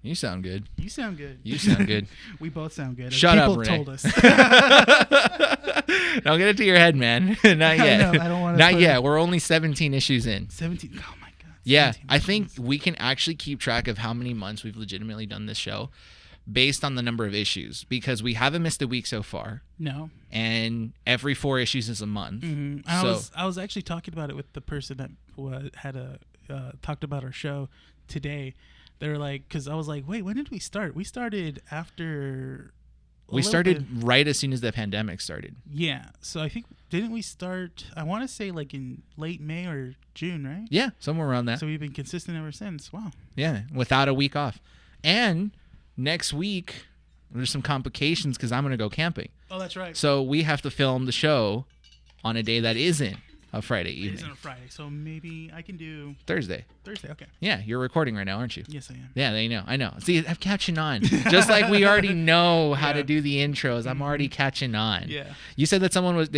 You sound good. You sound good. You sound good. We both sound good. Shut up, People Rene. told us. Don't get it to your head, man. Not yet. I know, I don't want to. Not yet. We're only 17 issues in. 17. Oh my god. Yeah, I think we can actually keep track of how many months we've legitimately done this show based on the number of issues, because we haven't missed a week so far. No. And every 4 issues is a month. Mm-hmm. I was actually talking about it with the person that had talked about our show today. They were like, because I was like, wait, when did we start? We started after. We started right as soon as the pandemic started. Yeah. So I think, didn't we start, I want to say like in late May or June, right? Yeah, somewhere around that. So we've been consistent ever since. Wow. Yeah, without a week off. And next week, there's some complications because I'm going to go camping. Oh, that's right. So we have to film the show on a day that isn't a Friday evening. It isn't a Friday, so maybe I can do Thursday. Okay. Yeah, you're recording right now, aren't you? Yes, I am. Yeah, they know. I know. See, I'm catching on. Just like we already know how to do the intros, I'm already catching on. Yeah. You said that someone was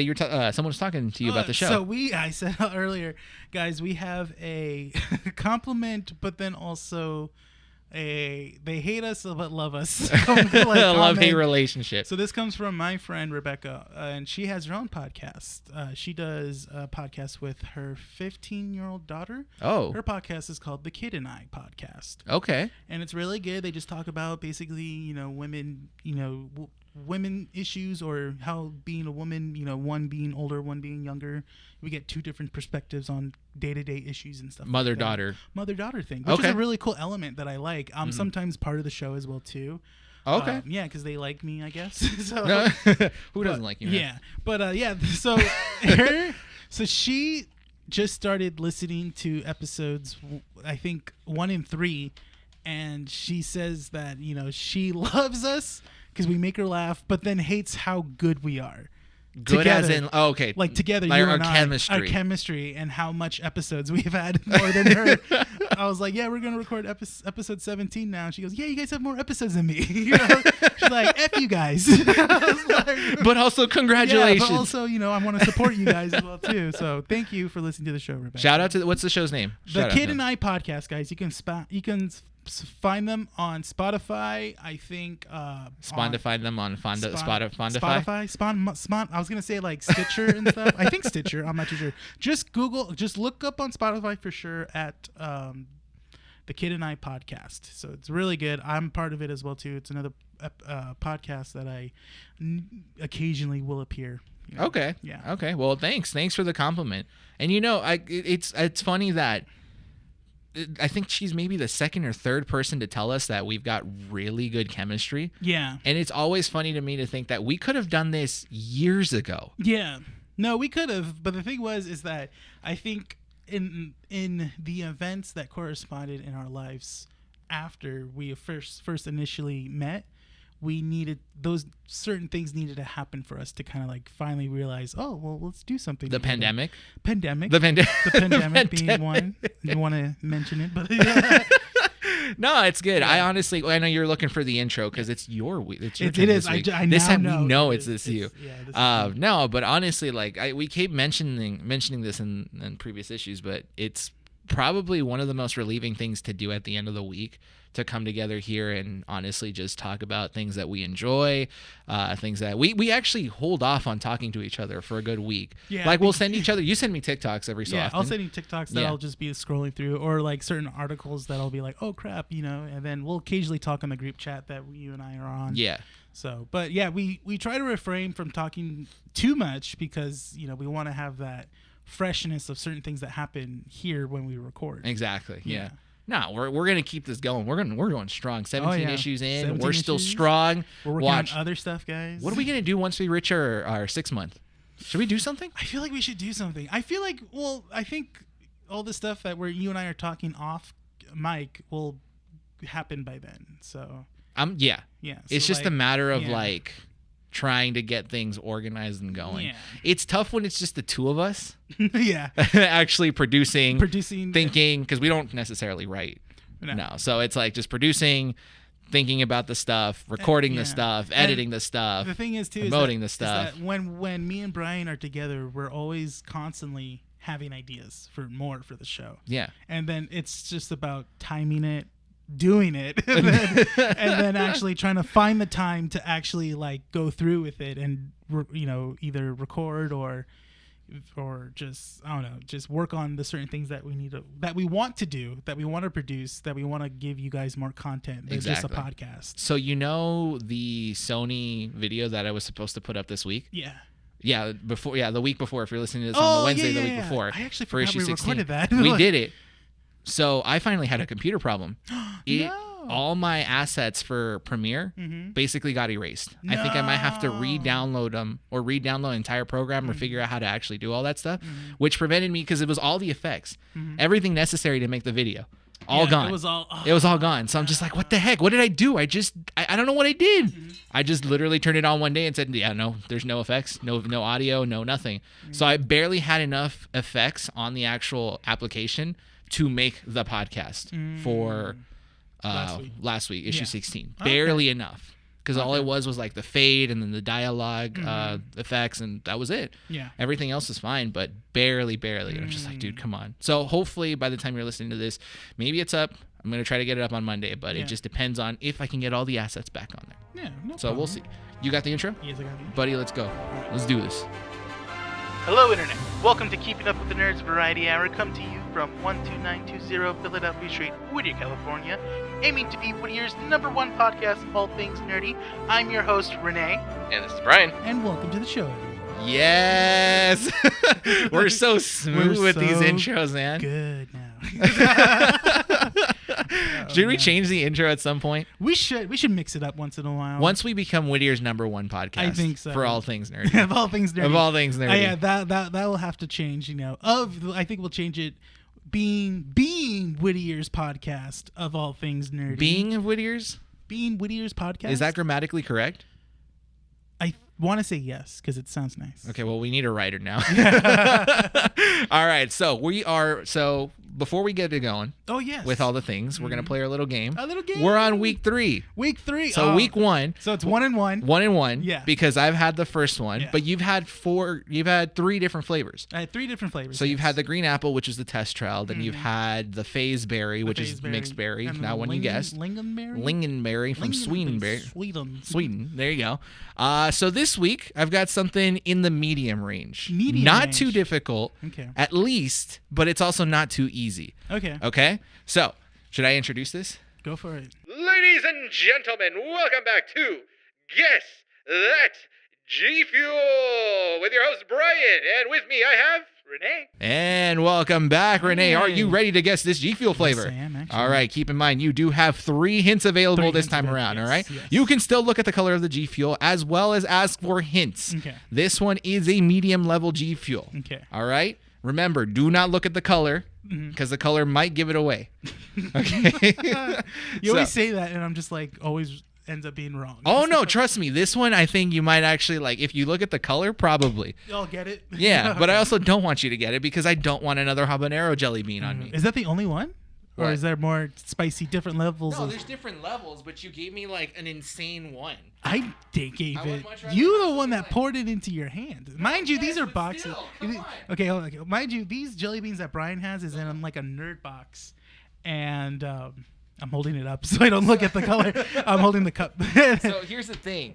talking to you about the show. So I said earlier, guys, we have a compliment, but then also they hate us but love us. Love-hate relationship. So this comes from my friend Rebecca, and she has her own podcast. She does a podcast with her 15-year-old daughter. Oh. Her podcast is called The Kid and I Podcast. Okay. And it's really good. They just talk about basically, women, women issues, or how being a woman, one being older, one being younger. We get 2 different perspectives on day-to-day issues and stuff. Mother-daughter thing, which is a really cool element that I like. I'm sometimes part of the show as well too. Okay. Yeah, because they like me, I guess. Who doesn't like you? Man? Yeah, but so so she just started listening to episodes, I think 1 and 3, and she says that she loves us because we make her laugh, but then hates how good we are. Good together, as in, oh, okay. Like together, like you our and chemistry. Our chemistry and how much episodes we've had more than her. I was like, yeah, we're going to record episode 17 now. And she goes, yeah, you guys have more episodes than me. She's like, F you guys. Like, but also, congratulations. Yeah, but also, I want to support you guys as well, too. So thank you for listening to the show, Rebecca. Shout out to, what's the show's name? The Kid and I Podcast, guys. You can find them on Spotify. I think find them on Spotify. I was gonna say like Stitcher and stuff. I think Stitcher. I'm not too sure. Just look up on Spotify for sure at the Kid and I Podcast. So it's really good. I'm part of it as well too. It's another podcast that I occasionally will appear. Okay. Yeah. Okay. Well, thanks for the compliment. And it's funny that I think she's maybe the second or third person to tell us that we've got really good chemistry. Yeah. And it's always funny to me to think that we could have done this years ago. Yeah. No, we could have. But the thing is that I think in the events that corresponded in our lives after we first initially met, we needed those certain things needed to happen for us to kind of like finally realize, oh, well, let's do something. The pandemic. The pandemic being one. You want to mention it, but no, it's good. Yeah. I know you're looking for the intro because it's your week. It's your turn it is. This week. I this time know we know it's you. Yeah, no, but honestly, like we keep mentioning this in previous issues, but it's probably one of the most relieving things to do at the end of the week, to come together here and honestly just talk about things that we enjoy, things that we actually hold off on talking to each other for a good week. Yeah, like we'll send each other. You send me TikToks every so often. Yeah, I'll send you TikToks that I'll just be scrolling through, or like certain articles that I'll be like, oh crap, and then we'll occasionally talk on the group chat that you and I are on. Yeah. So, but yeah, we try to refrain from talking too much because we want to have that freshness of certain things that happen here when we record. Exactly. Yeah. No, we're gonna keep this going. We're going strong. 17 issues in. 17 we're still strong. We're working on other stuff, guys. What are we gonna do once we reach our 6 month? Should we do something? I feel like we should do something. I feel like I think all the stuff that you and I are talking off mic will happen by then. So yeah. It's just a matter of like trying to get things organized and going. Yeah. It's tough when it's just the two of us. Yeah. Actually producing, thinking, because we don't necessarily write. No. So it's like just producing, thinking about the stuff, recording the stuff, editing the stuff. The thing is too, promoting the stuff. Is that when me and Bryan are together, we're always constantly having ideas for more for the show. Yeah. And then it's just about timing it, doing it and then actually trying to find the time to actually like go through with it and either record or just I don't know, just work on the certain things that we want to do, that we want to produce, that we want to give you guys more content than just a podcast. So the Sony video that I was supposed to put up this week? Yeah, the week before. If you're listening to this on the Wednesday, the week before. I actually forgot we recorded that. We did it. So I finally had a computer problem. All my assets for Premiere basically got erased. No. I think I might have to re-download them or re-download an entire program or figure out how to actually do all that stuff, which prevented me because it was all the effects, everything necessary to make the video. All gone. It was all gone. So I'm just like, what the heck? What did I do? I don't know what I did. I just literally turned it on one day and said, yeah, no, there's no effects, no audio, no nothing. So I barely had enough effects on the actual application to make the podcast for last week, issue 16. Barely enough. Because all it was like the fade and then the dialogue effects, and that was it. Yeah. Everything else is fine, but barely. And I'm just like, dude, come on. So hopefully by the time you're listening to this, maybe it's up. I'm going to try to get it up on Monday, but it just depends on if I can get all the assets back on there. Yeah, no problem. We'll see. You got the intro? Yes, I got the intro. Buddy, let's go. Let's do this. Hello, Internet. Welcome to Keeping Up with the Nerds Variety Hour, come to you from 12920 Philadelphia Street, Whittier, California, aiming to be Whittier's #1 podcast of all things nerdy. I'm your host, Rene. And this is Bryan. And welcome to the show. Yes! We're so smooth with these intros, man. Good now. Should we change the intro at some point? We should mix it up once in a while. Once we become Whittier's #1 podcast. I think so. For all things nerdy. Of all things nerdy. Of all things nerdy. Yeah, that will have to change, I think we'll change it being Whittier's podcast of all things nerdy. Being Whittier's? Being Whittier's podcast. Is that grammatically correct? I want to say yes because it sounds nice. Okay, well, we need a writer now. All right, so before we get it going, with all the things, we're gonna play our little game. We're on week 3. So week 1. So it's 1-1. 1-1. Yeah. Because I've had the first one, but you've had 3 different flavors. I had 3 different flavors. So you've had the green apple, which is the test trial. Then you've had the phase berry, which is mixed berry. Now, when you guessed, lingonberry from Sweden. There you go. So this week I've got something in the medium range. Not too difficult, at least, but it's also not too easy. Okay. So, should I introduce this? Go for it. Ladies and gentlemen, welcome back to Guess That G Fuel with your host Bryan, and with me I have Rene. And welcome back, Rene. Are you ready to guess this G Fuel flavor? Yes, I am, actually. All right, keep in mind you do have 3 hints available this time around, all right? Yes. You can still look at the color of the G Fuel as well as ask for hints. Okay. This one is a medium level G Fuel. Okay. All right? Remember, do not look at the color because the color might give it away. Okay. You always say that, and I'm just like, always ends up being wrong. Oh, no, trust me. This one, I think you might actually, if you look at the color, probably. I'll get it. Yeah, but I also don't want you to get it because I don't want another habanero jelly bean on me. Is that the only one? Or is there more spicy, different levels? No, there's different levels, but you gave me an insane one. I gave it. You the one that poured it into your hand. Mind you, these are boxes. Okay, hold on. Mind you, these jelly beans that Bryan has is in a nerd box, and I'm holding it up so I don't look at the color. I'm holding the cup. So here's the thing.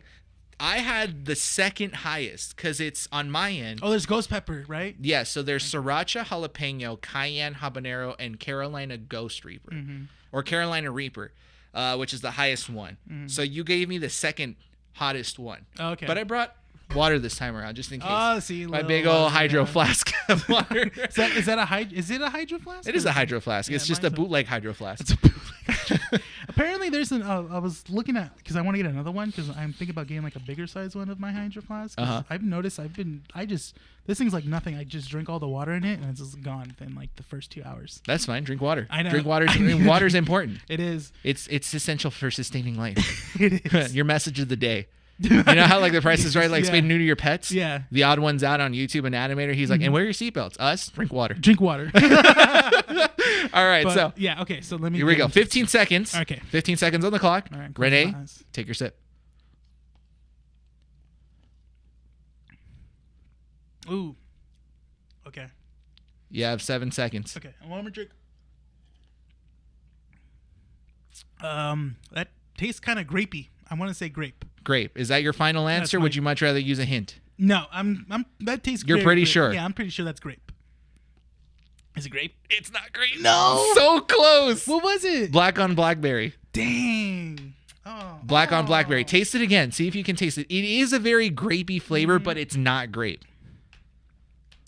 I had the second highest because it's on my end. Oh, there's ghost pepper, right? Yeah, so there's sriracha, jalapeno, cayenne, habanero, and Carolina Ghost Reaper. Or Carolina Reaper, which is the highest one. So you gave me the second hottest one. Okay. But I brought water this time around just in case. Oh, see, my big old hydro flask of water. Is it a hydro flask? It is a hydro flask. Yeah, it's just a bootleg hydro flask. It's a bootleg. Apparently, there's I was looking at because I want to get another one because I'm thinking about getting a bigger size one of my hydro flask. I've noticed this thing's like nothing. I just drink all the water in it and it's just gone within the first 2 hours. That's fine. Drink water. I know. Drink water. Water's important. It is. It's essential for sustaining life. It is. Your message of the day. You know how The Price is Right spay new to your pets? Yeah. The odd one's out on YouTube, an animator. He's like, and wear your seatbelts. Us, drink water. Drink water. All right, okay, so let me. Here we go. 15 seconds. Okay. 15 seconds on the clock. All right, Rene, take your sip. Ooh. Okay. You have 7 seconds. Okay, one more drink. That tastes kind of grapey. I want to say grape. Grape. Is that your final answer? Would you much rather use a hint? No, that tastes. You're pretty grape. sure? Yeah, I'm pretty sure that's grape. Is it grape? It's not grape. No. So close. What was it? Black on blackberry. Dang. Oh. Black on blackberry. Taste it again. See if you can taste it. It is a very grapey flavor, but it's not grape.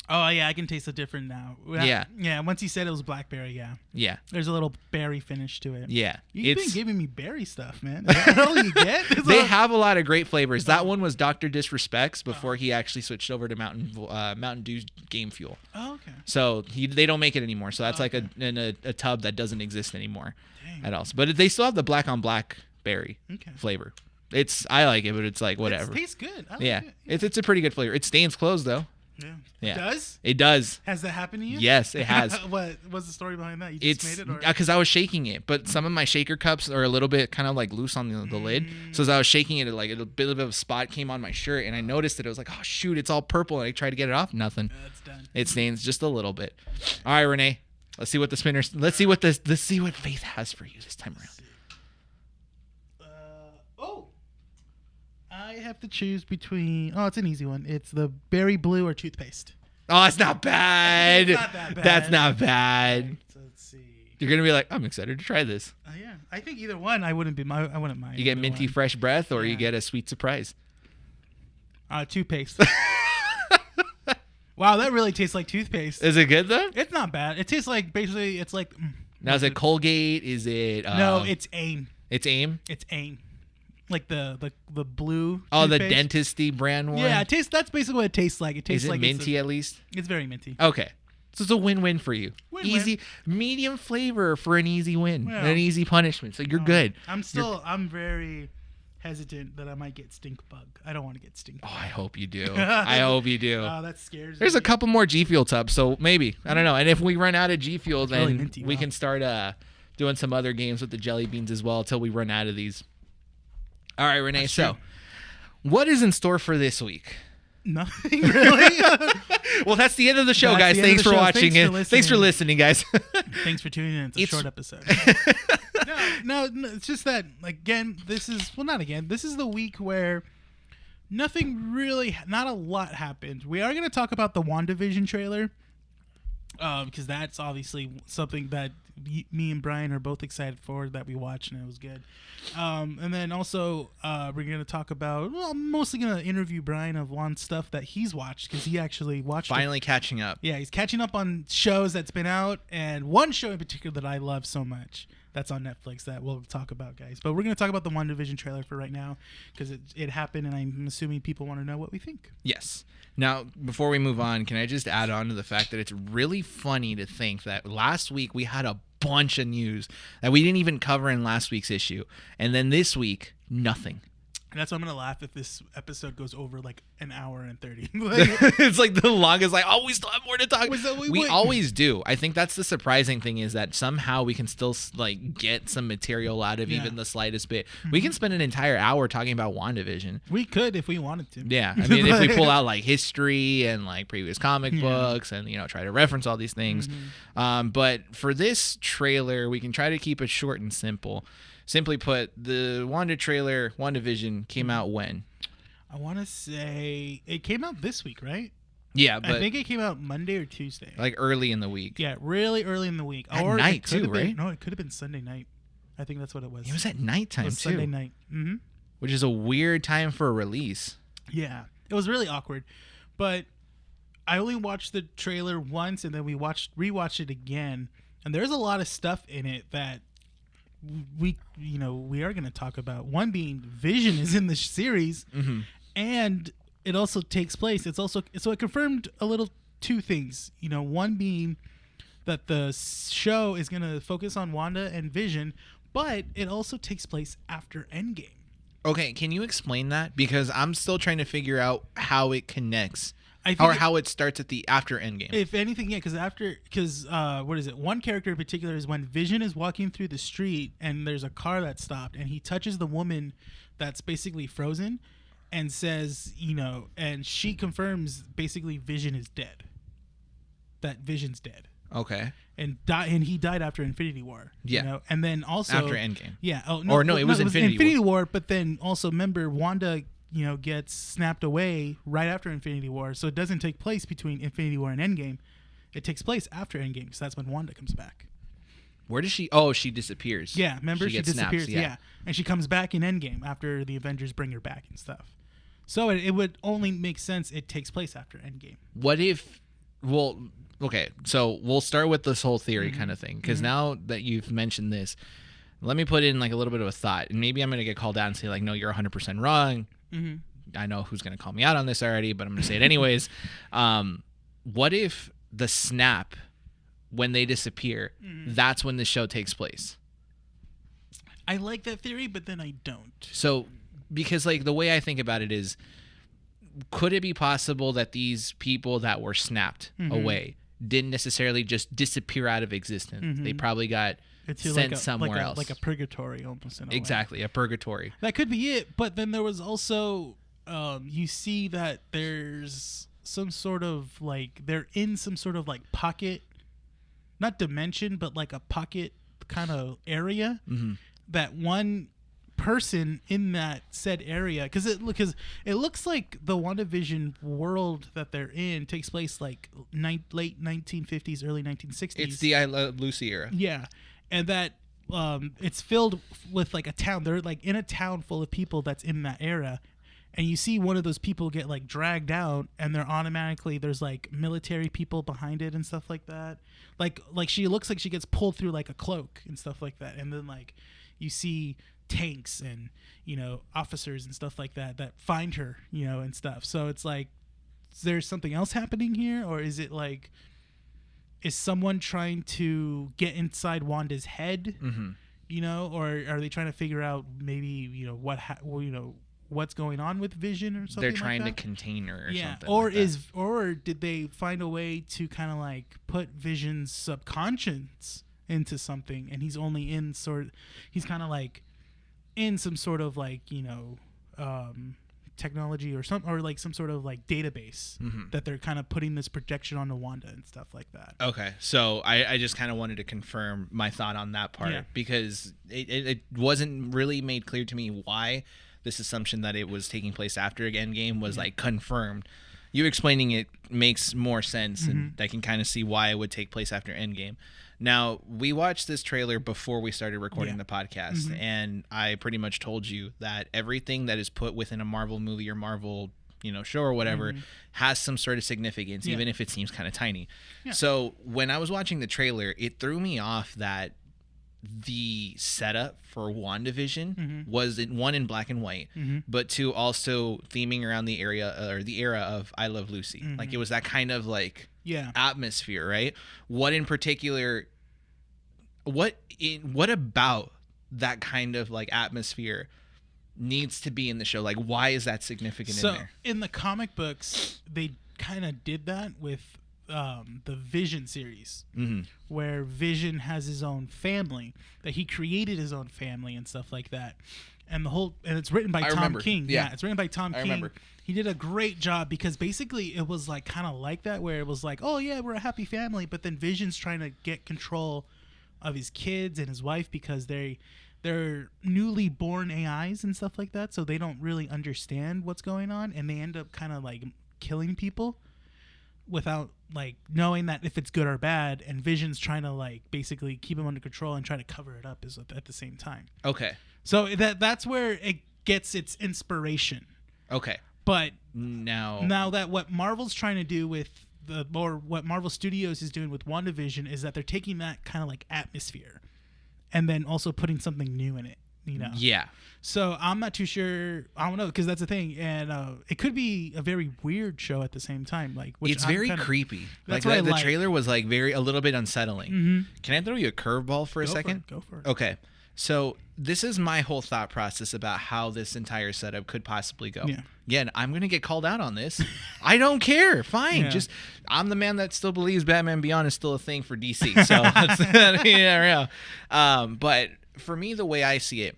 Oh, yeah, I can taste the different now. Yeah. Yeah, once you said it was blackberry, yeah. Yeah. There's a little berry finish to it. Yeah. You've been giving me berry stuff, man. Is that all you get? They have a lot of great flavors. That one was Dr. Disrespect's before he actually switched over to Mountain Dew Game Fuel. Oh, okay. So they don't make it anymore. So that's like a tub that doesn't exist anymore at all. But they still have the black on blackberry flavor. I like it, but it's like whatever. It tastes good. I like it. It's a pretty good flavor. It stains clothes though. Yeah. It does? It does. Has that happened to you? Yes, it has. What was the story behind that? You just made it? Or? Because I was shaking it, but some of my shaker cups are a little bit kind of like loose on the lid. So as I was shaking it, like a bit of a spot came on my shirt, and I noticed it. I was like, oh shoot, it's all purple. And I tried to get it off. Nothing. It's done. It stains just a little bit. All right, Rene. Let's see what the spinners. Let's see what Faith has for you this time around. I have to choose between. Oh, it's an easy one. It's the berry blue or toothpaste. Oh, it's not bad. It's not that bad. That's not bad. Right, so let's see. You're gonna be like, I'm excited to try this. Yeah, I think either one. I wouldn't mind. You get minty fresh breath, or you get a sweet surprise. Toothpaste. Wow, that really tastes like toothpaste. Is it good though? It's not bad. It tastes like basically. It's like. Now is it Colgate? Is it? No, it's AIM. It's AIM. It's AIM. Like the blue. Oh, toothpaste. the dentist-y brand one. Yeah, that's basically what it tastes like. It tastes like minty at least. It's very minty. Okay, so it's a win-win for you. Win-win. Easy, medium flavor for an easy win, Well, and an easy punishment. So you're good. I'm very hesitant that I might get stink bug. I don't want to get stink bug. Oh, I hope you do. I hope you do. Oh, that scares me. There's a couple more G Fuel tubs, so maybe I don't know. And if we run out of G Fuel, then really minty, we can start doing some other games with the jelly beans as well until we run out of these. All right, Rene. So, what is in store for this week? Nothing really. Well, that's the end of the show, guys. Thanks for watching. Thanks for listening, guys. Thanks for tuning in. It's a short episode. No, it's just that again. This is the week where not a lot happened. We are going to talk about the WandaVision trailer, because that's obviously something that me and Bryan are both excited for, that we watched and it was good. And then also we're going to talk about, I'm mostly going to interview Bryan on stuff that he's watched, because he actually watched Finally catching up. Yeah, he's catching up on shows that's been out, and one show in particular that I love so much that's on Netflix that we'll talk about, guys. But we're going to talk about the WandaVision trailer for right now, because it happened, and I'm assuming people want to know what we think. Yes. Now, before we move on, can I just add on to the fact that it's really funny to think that last week we had a bunch of news that we didn't even cover in last week's issue, and then this week, nothing. And that's why I'm going to laugh if this episode goes over like an hour and 30. It's like the longest, like, oh, we still have more to talk. We wait. always do. I think that's the surprising thing, is that somehow we can still like get some material out of even the slightest bit. Mm-hmm. We can spend an entire hour talking about WandaVision. We could if we wanted to. Yeah. I mean, if we pull out like history and like previous comic books and, try to reference all these things. Mm-hmm. But for this trailer, we can try to keep it short and simple. Simply put, the WandaVision came out when? I want to say it came out this week, right? Yeah, but I think it came out Monday or Tuesday. Like early in the week. Yeah, really early in the week. At night too, right? No, it could have been Sunday night. I think that's what it was. It was at nighttime too. Sunday night. Mm-hmm. Which is a weird time for a release. Yeah, it was really awkward. But I only watched the trailer once, and then we rewatched it again, and there's a lot of stuff in it that we are going to talk about. One being Vision is in the series, and it also takes place. It confirmed a little two things. One being that the show is going to focus on Wanda and Vision, but it also takes place after Endgame. Okay, can you explain that? Because I'm still trying to figure out how it connects. How it starts at the after Endgame. If anything, yeah, because what is it? One character in particular is when Vision is walking through the street and there's a car that's stopped, and he touches the woman that's basically frozen, and says, and she confirms basically Vision is dead. That Vision's dead. Okay. And he died after Infinity War. Yeah. You know? And then also After Endgame. Yeah. Oh Or no, it was Infinity War. But then also remember Wanda, you know, gets snapped away right after Infinity War, so it doesn't take place between Infinity War and Endgame. It takes place after Endgame, because that's when Wanda comes back. Where does she? Oh, she disappears. Yeah, remember she disappears. Snaps, yeah, and she comes back in Endgame after the Avengers bring her back and stuff. So it would only make sense it takes place after Endgame. What if? Well, okay. So we'll start with this whole theory kind of thing, because now that you've mentioned this, let me put in like a little bit of a thought, and maybe I'm gonna get called out and say like, no, you're 100% wrong. I know who's gonna call me out on this already, but I'm gonna say it anyways. What if the snap, when they disappear, that's when the show takes place? I like that theory, but then I don't. So, because like the way I think about it is, could it be possible that these people that were snapped away didn't necessarily just disappear out of existence? They probably got sent somewhere else. Like a purgatory almost in a exactly, way. A purgatory. That could be it, but then there was also, you see that there's some sort of like, they're in some sort of like pocket, not dimension, but like a pocket kind of area that one person in that said area, because it looks like the WandaVision world that they're in takes place like late 1950s, early 1960s. It's the I Love Lucy era. Yeah, and that it's filled with like a town. They're like in a town full of people that's in that era, and you see one of those people get like dragged out, and they're automatically, there's like military people behind it and stuff like that. Like she looks like she gets pulled through like a cloak and stuff like that, and then like you see tanks and, you know, officers and stuff like that find her, you know, and stuff. So it's like, is there something else happening here, or is it like, is someone trying to get inside Wanda's head, you know, or are they trying to figure out maybe, you know, what's going on with Vision or something? They're trying like to contain her or something. Or like that. or did they find a way to kind of like put Vision's subconscious into something, and he's only in he's kind of like in some sort of like, you know, technology or like some sort of like database that they're kind of putting this projection onto Wanda and stuff like that. Okay, so I just kind of wanted to confirm my thought on that part, because it wasn't really made clear to me why this assumption that it was taking place after Endgame was like confirmed. You explaining it makes more sense, and I can kind of see why it would take place after Endgame. Now, we watched this trailer before we started recording the podcast, and I pretty much told you that everything that is put within a Marvel movie or Marvel, you know, show or whatever has some sort of significance, even if it seems kind of tiny. So when I was watching the trailer, it threw me off that the setup for WandaVision was in black and white, but two, also theming around the area or the era of I Love Lucy. Like it was that kind of like atmosphere, right? What in particular, what about that kind of like atmosphere needs to be in the show? Like, why is that significant in there? In the comic books, they kind of did that with the Vision series, where Vision has his own family, that he created his own family and stuff like that, and it's written by Tom King. Yeah, it's written by Tom King. Remember. He did a great job, because basically it was like kind of like that, where it was like, oh yeah, we're a happy family, but then Vision's trying to get control of his kids and his wife, because they're newly born AIs and stuff like that, so they don't really understand what's going on, and they end up kind of like killing people without like knowing that if it's good or bad, and Vision's trying to like basically keep him under control and try to cover it up at the same time. Okay. So that's where it gets its inspiration. Okay. But now that what Marvel's trying to do with what Marvel Studios is doing with WandaVision is that they're taking that kind of like atmosphere and then also putting something new in it, you know? Yeah. So I'm not too sure. I don't know, because that's the thing, and it could be a very weird show at the same time. Like, it's very creepy. Like the trailer was like a little bit unsettling. Can I throw you a curveball for a second? Go for it. Okay. So this is my whole thought process about how this entire setup could possibly go. Yeah. Again, I'm going to get called out on this. I don't care. Fine. Yeah. Just, I'm the man that still believes Batman Beyond is still a thing for DC. So that's, yeah. But for me, the way I see it,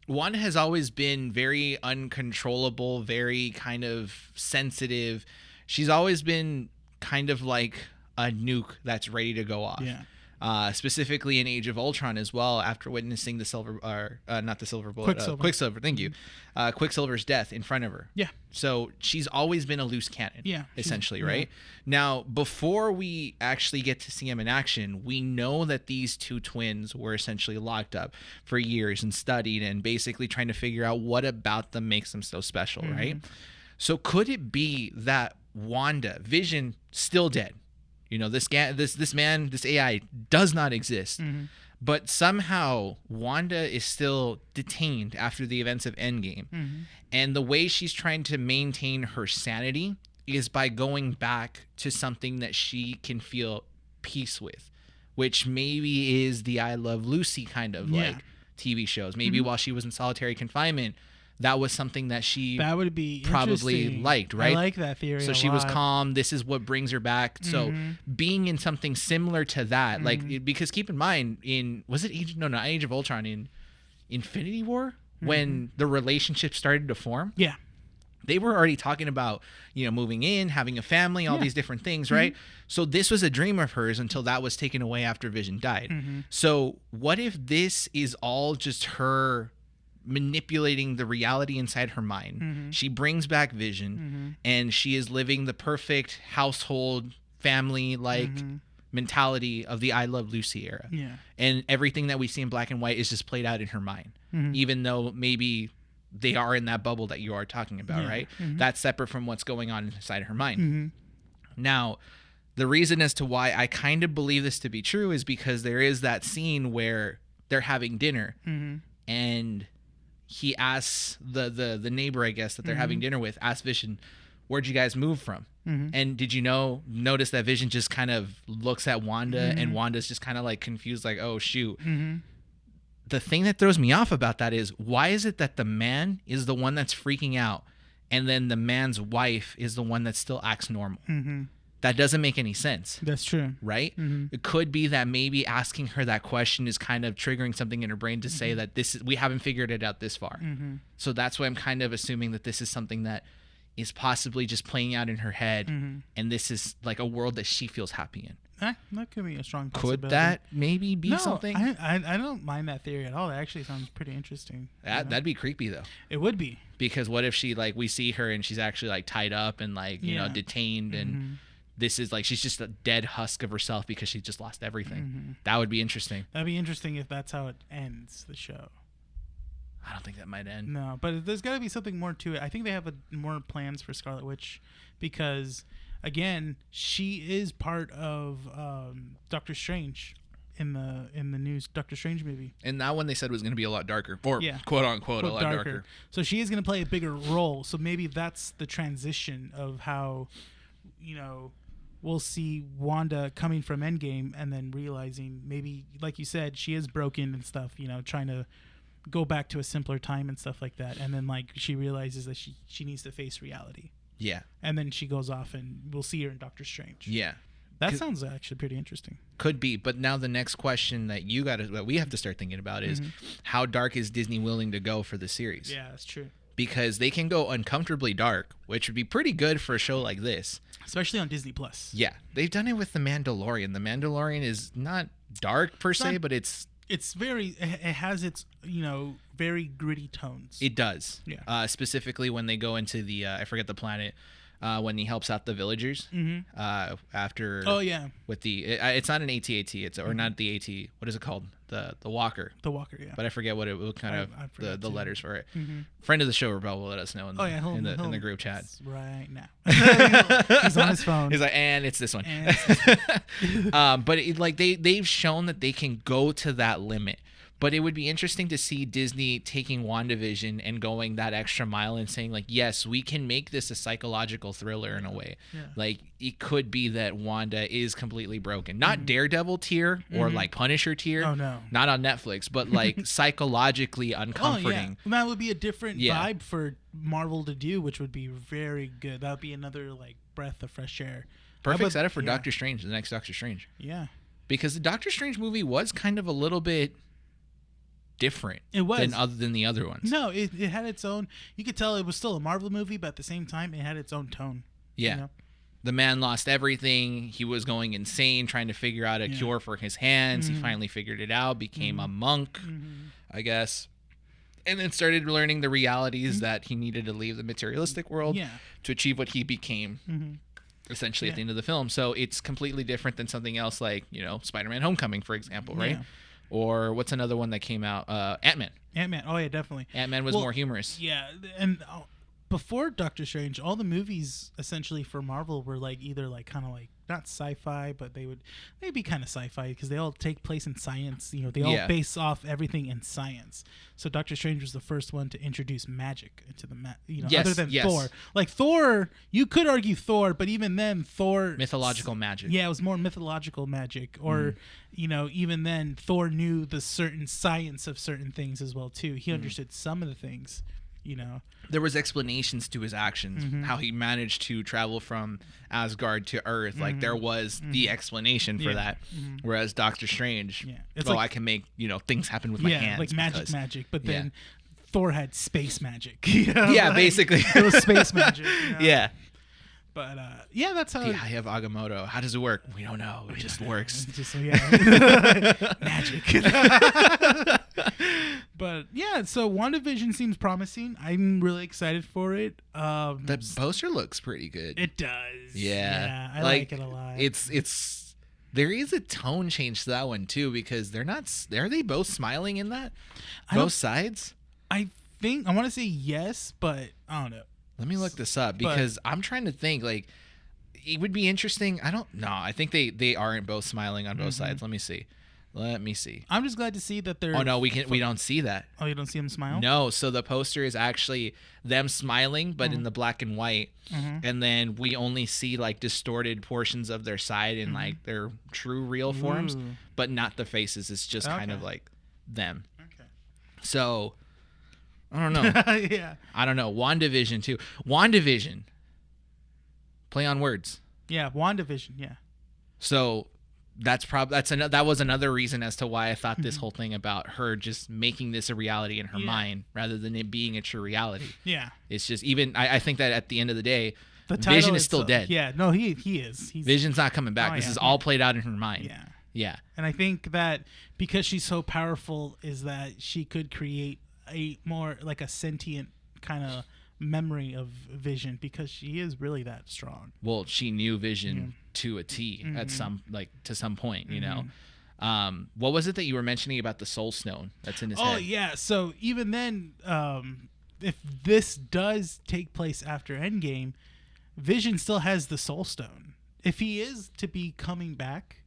Wanda has always been very uncontrollable, very kind of sensitive. She's always been kind of like a nuke that's ready to go off. Yeah. Specifically in Age of Ultron as well, after witnessing the not the silver bullet, Quicksilver. Thank you. Quicksilver's death in front of her. Yeah. So she's always been a loose cannon. Yeah. Essentially, right? Now, before we actually get to see him in action, we know that these two twins were essentially locked up for years and studied and basically trying to figure out what about them makes them so special, right? So could it be that WandaVision still dead? You know, this AI does not exist. But somehow Wanda is still detained after the events of Endgame. And the way she's trying to maintain her sanity is by going back to something that she can feel peace with, which maybe is the I Love Lucy kind of like TV shows. Maybe while she was in solitary confinement, that was something that she would be probably liked, right? I like that theory. So she was calm. This is what brings her back. So being in something similar to that, because keep in mind, was it Age of Ultron, in Infinity War, when the relationship started to form? Yeah. They were already talking about, moving in, having a family, all these different things, right? So this was a dream of hers until that was taken away after Vision died. So what if this is all just her manipulating the reality inside her mind? She brings back Vision and she is living the perfect household family mentality of the I Love Lucy era. And everything that we see in black and white is just played out in her mind, even though maybe they are in that bubble that you are talking about, right? That's separate from what's going on inside her mind. Now, the reason as to why I kind of believe this to be true is because there is that scene where they're having dinner and he asks the neighbor, I guess, that they're having dinner with, asks Vision, where'd you guys move from? And did you notice that Vision just kind of looks at Wanda and Wanda's just kind of like confused, like, oh, shoot. The thing that throws me off about that is, why is it that the man is the one that's freaking out and then the man's wife is the one that still acts normal? That doesn't make any sense. That's true. Right? It could be that maybe asking her that question is kind of triggering something in her brain to say that we haven't figured it out this far. So that's why I'm kind of assuming that this is something that is possibly just playing out in her head, and this is like a world that she feels happy in. That could be a strong possibility. Could that maybe be something? I don't mind that theory at all. That actually sounds pretty interesting. That'd be creepy though. It would be. Because what if we see her and she's actually tied up and detained and this is she's just a dead husk of herself because she just lost everything. That would be interesting. That'd be interesting if that's how it ends the show. I don't think that might end. No, but there's got to be something more to it. I think they have more plans for Scarlet Witch because, again, she is part of Doctor Strange in the new Doctor Strange movie. And that one they said was going to be a lot darker, or quote unquote a lot darker. So she is going to play a bigger role. So maybe that's the transition of how, we'll see Wanda coming from Endgame and then realizing maybe, like you said, she is broken and stuff. Trying to go back to a simpler time and stuff like that, and then she realizes that she needs to face reality, and then she goes off and we'll see her in Doctor Strange. That sounds actually pretty interesting. Could be. But now the next question that we have to start thinking about is how dark is Disney willing to go for the series? That's true, because they can go uncomfortably dark, which would be pretty good for a show like this, especially on Disney Plus. They've done it with The Mandalorian. The Mandalorian is not dark per se, but it's very, it has its, very gritty tones. It does. Specifically when they go into the, I forget the planet, when he helps out the villagers. After. Oh, yeah. With it's not an AT-AT, or not the AT, what is it called? The Walker. The Walker, yeah. But I forget what kind of the letters for it. Friend of the show, Rebel, will let us know in the group chat. Right now. He's on his phone. He's like, and it's this one. But they've shown that they can go to that limit. But it would be interesting to see Disney taking WandaVision and going that extra mile and saying, yes, we can make this a psychological thriller in a way. It could be that Wanda is completely broken. Not Daredevil tier or Punisher tier. Oh, no. Not on Netflix, but psychologically uncomforting. Well, that would be a different vibe for Marvel to do, which would be very good. That would be another breath of fresh air. Perfect setup for Doctor Strange, the next Doctor Strange. Yeah. Because the Doctor Strange movie was kind of a little bit different than the other ones. No, it had its own. You could tell it was still a Marvel movie, but at the same time, it had its own tone. the man lost everything. He was going insane trying to figure out a cure for his hands. He finally figured it out, became a monk, I guess. And then started learning the realities that he needed to leave the materialistic world to achieve what he became, essentially, at the end of the film. So it's completely different than something else like, Spider-Man Homecoming, for example, right? Or what's another one that came out? Ant-Man. Ant-Man. Oh, yeah, definitely. Ant-Man was more humorous. Yeah, and before Doctor Strange, all the movies essentially for Marvel were like either like kind of like not sci-fi, but they'd be kind of sci-fi because they all take place in science. They all base off everything in science. So Doctor Strange was the first one to introduce magic into the other than Thor. Like Thor, you could argue Thor, but even then Thor mythological magic. Yeah, it was more mythological magic, or even then Thor knew the certain science of certain things as well too. He understood some of the things. There was explanations to his actions, how he managed to travel from Asgard to Earth. Like there was the explanation for that. Whereas Doctor Strange, I can make things happen with my hands, like magic. But then Thor had space magic. Basically it was space magic. Yeah. But that's how. The Eye of Agamotto. How does it work? We don't know. It just works. Magic. But so WandaVision seems promising. I'm really excited for it. The poster looks pretty good. It does. Yeah, I like it a lot. It's there is a tone change to that one too, because they're not. Are they both smiling in that? Both sides. I want to say yes, but I don't know. Let me look this up because I'm trying to think. Like, it would be interesting. I don't know. I think they aren't both smiling on both sides. Let me see. I'm just glad to see that they're. Oh no, we don't see that. Oh, you don't see them smile? No. So the poster is actually them smiling, but in the black and white, and then we only see like distorted portions of their side in like their true real forms, but not the faces. It's just kind of like them. Okay. So. I don't know. I don't know. WandaVision too. WandaVision. Play on words. Yeah, WandaVision. Yeah. So that was another reason as to why I thought this whole thing about her just making this a reality in her mind rather than it being a true reality. Yeah. It's just I think that at the end of the day, Vision is still dead. Yeah. No, he is. Vision's not coming back. This is all played out in her mind. Yeah. Yeah. And I think that because she's so powerful, is that she could create a more like a sentient kind of memory of Vision, because she is really that strong. Well, she knew Vision to a T at some point, what was it that you were mentioning about the Soul Stone that's in his head? Oh yeah, so even then, if this does take place after Endgame, Vision still has the Soul Stone. If he is to be coming back,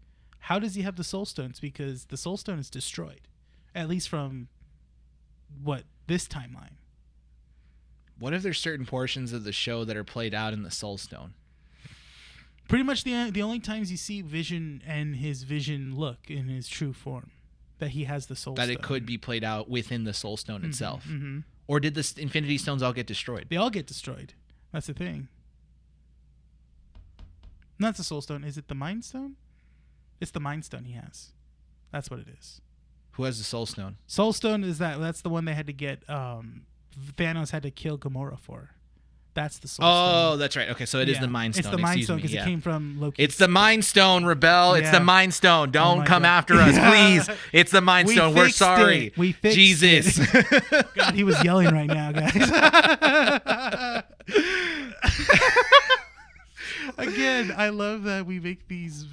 how does he have the Soul Stones? Because the Soul Stone is destroyed, at least from this timeline. What if there's certain portions of the show that are played out in the Soul Stone? Pretty much the only times you see Vision and his Vision look in his true form, that he has the Soul Stone. That it could be played out within the Soul Stone itself. Or did the Infinity Stones all get destroyed? They all get destroyed. That's the thing. Not the Soul Stone. Is it the Mind Stone? It's the Mind Stone he has. That's what it is. Who has the Soul Stone? Soul Stone is that's the one they had to get. Thanos had to kill Gamora for. That's the Soul Stone. Oh, that's right. Okay, so it is the Mind Stone. It's the Mind Stone because it came from Loki. It's the Mind Stone, Rebel. It's the Mind Stone. Don't come after us, please. It's the Mind Stone. We're sorry. We fixed Jesus. It. God, he was yelling right now, guys. Again, I love that we make these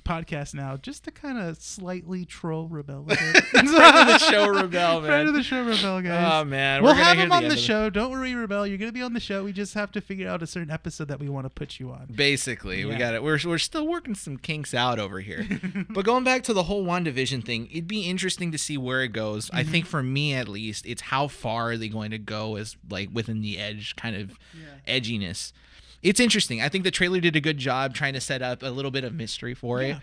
podcasts now just to kind of slightly troll Rebel. Friend of the show, Rebel, man. Friend of the show, Rebel, guys. Oh man, we'll have him on the show. Don't worry, Rebel. You're gonna be on the show. We just have to figure out a certain episode that we want to put you on. Basically, we got it. We're still working some kinks out over here. But going back to the whole WandaVision thing, it'd be interesting to see where it goes. I think for me at least, it's how far are they going to go as like within the edge kind of edginess. It's interesting. I think the trailer did a good job trying to set up a little bit of mystery for it.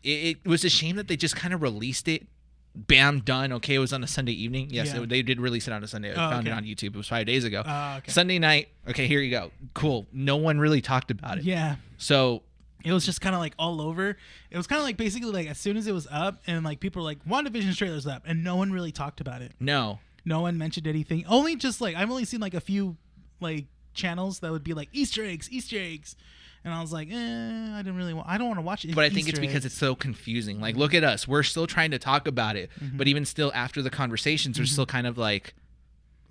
It was a shame that they just kind of released it. Bam, done. Okay, it was on a Sunday evening. Yes, they did release it on a Sunday. I found it on YouTube. It was 5 days ago. Sunday night. Okay, here you go. Cool. No one really talked about it. Yeah. So it was just kind of like all over. It was kind of like basically like as soon as it was up and like people were like, WandaVision's trailer's up, and no one really talked about it. No one mentioned anything. Only just like I've only seen like a few like channels that would be like Easter eggs, and I was like, I don't want to watch it. But I think it's because it's so confusing. Like, look at us, we're still trying to talk about it, but even still, after the conversations, we're still kind of like,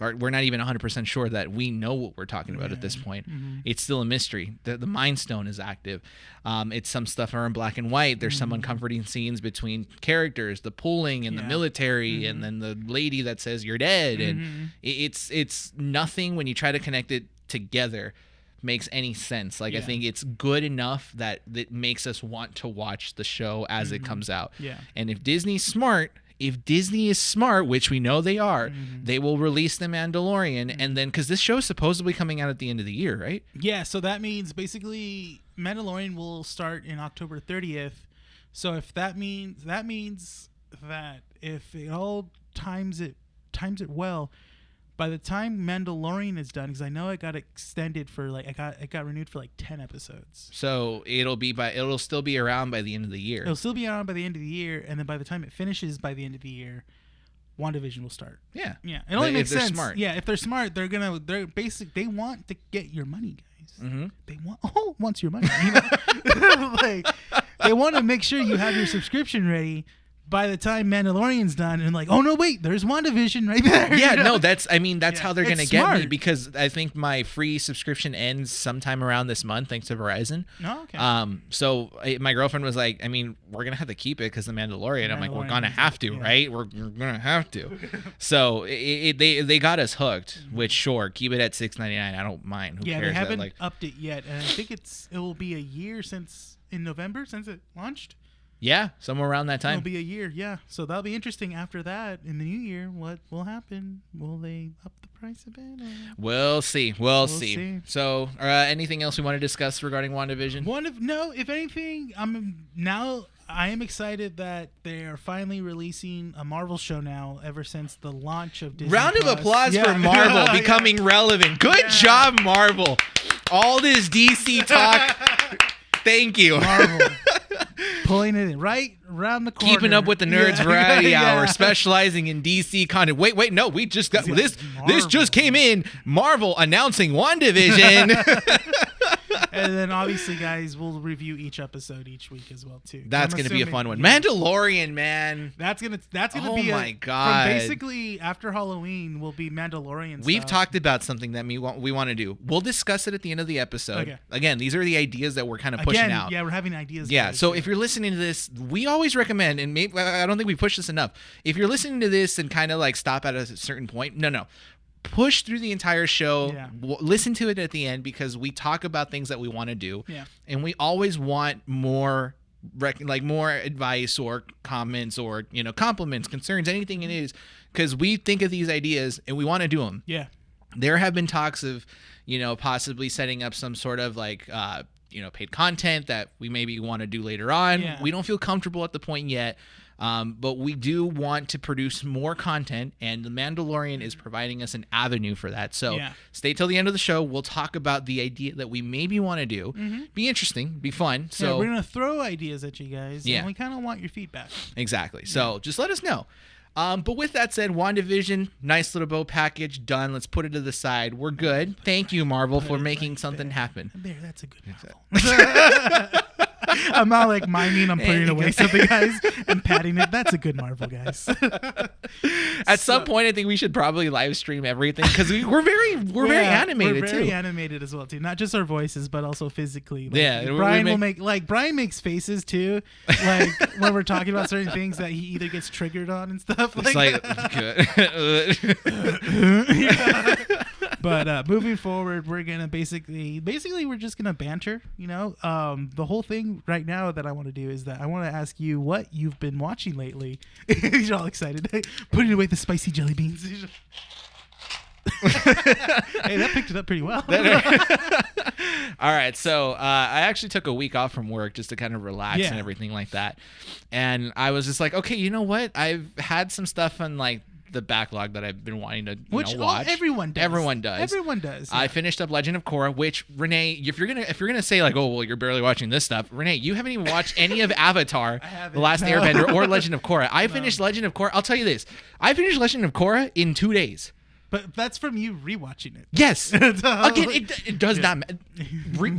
we're not even 100% sure that we know what we're talking about at this point. It's still a mystery. The Mind Stone is active. It's some stuff are in black and white. There's some uncomforting scenes between characters, the pooling and the military, and then the lady that says you're dead. And it's nothing when you try to connect it together makes any sense. Like, I think it's good enough that it makes us want to watch the show as it comes out. And if Disney is smart, which we know they are, they will release The Mandalorian, and then, because this show is supposedly coming out at the end of the year, right? Yeah, so that means basically Mandalorian will start in October 30th. So if that means that if it all times it well, by the time Mandalorian is done, because I know it got extended for it got renewed for 10 episodes. So it'll still be around by the end of the year. It'll still be around by the end of the year, and then by the time it finishes by the end of the year, WandaVision will start. Yeah. It only makes sense. Smart. Yeah, if they're smart, they want to get your money, guys. They wants your money. They want to make sure you have your subscription ready by the time Mandalorian's done, and oh no, wait, there's WandaVision right there. Yeah, no, that's how they're gonna get me, because I think my free subscription ends sometime around this month, thanks to Verizon. Oh, okay. So my girlfriend was like, we're gonna have to keep it because the Mandalorian. I'm like, we're gonna have to, right? We're gonna have to. So they got us hooked. Which, sure, keep it at $6.99. I don't mind. Who cares? They haven't upped it yet, and I think it will be a year in November since it launched. Yeah, somewhere around that time. It'll be a year, yeah. So that'll be interesting. After that, in the new year, what will happen? Will they up the price a bit? We'll see. We'll see. So, anything else we want to discuss regarding WandaVision? If anything, I am excited that they are finally releasing a Marvel show now. Ever since the launch of Disney Round Plus. of applause for Marvel becoming relevant. Good job, Marvel. All this DC talk. Thank you. Marvel. Pulling it in right around the corner. Keeping up with the Nerds Variety Hour, specializing in DC content. Wait, no, we just got this. Marvel. This just came in. Marvel announcing WandaVision. And then obviously, guys, we'll review each episode each week as well too. That's gonna be a fun one. Mandalorian, man. That's gonna oh be my god. From basically after Halloween will be Mandalorian. We've talked about something that we want to do. We'll discuss it at the end of the episode. Okay. Again, these are the ideas that we're kind of pushing out. Yeah, we're having ideas. Yeah. Guys, so if you're listening to this, we always recommend, and maybe I don't think we push this enough. If you're listening to this and kind of stop at a certain point, no. Push through the entire show. Yeah. Listen to it at the end, because we talk about things that we want to do. Yeah. And we always want more more advice or comments or compliments, concerns, anything it is, because we think of these ideas and we want to do them. Yeah. There have been talks of possibly setting up some sort of paid content that we maybe want to do later on. Yeah. We don't feel comfortable at the point yet. But we do want to produce more content, and The Mandalorian is providing us an avenue for that. So stay till the end of the show. We'll talk about the idea that we maybe want to do. Be interesting, be fun. So we're gonna throw ideas at you guys. Yeah. And we kind of want your feedback. Exactly. So just let us know. But with that said, WandaVision, nice little bow package, done. Let's put it to the side. We're good. Thank you, Marvel, for making something happen. There, that's a good Marvel. I'm not miming. I'm putting away something, guys, and patting it. That's a good Marvel, guys. At some point, I think we should probably live stream everything, because we're very animated too. We're very animated as well too. Not just our voices, but also physically. Brian will make Brian makes faces too, when we're talking about certain things that he either gets triggered on and stuff. Good. But moving forward, we're gonna basically we're just gonna banter. The whole thing right now that I want to do is that I want to ask you what you've been watching lately. You're all excited, putting away the spicy jelly beans. Hey, that picked it up pretty well. All right, so I actually took a week off from work just to kind of relax and everything like that, and I was just like, okay, you know what? I've had some stuff on the backlog that I've been wanting to watch. Everyone does. Everyone does. Yeah. I finished up Legend of Korra, which, Rene, if you're gonna say oh well, you're barely watching this stuff, Rene, you haven't even watched any of Avatar, The Last Airbender, or Legend of Korra. I finished Legend of Korra. I'll tell you this: I finished Legend of Korra in 2 days. But that's from you rewatching it. Yes. Again, it does not matter.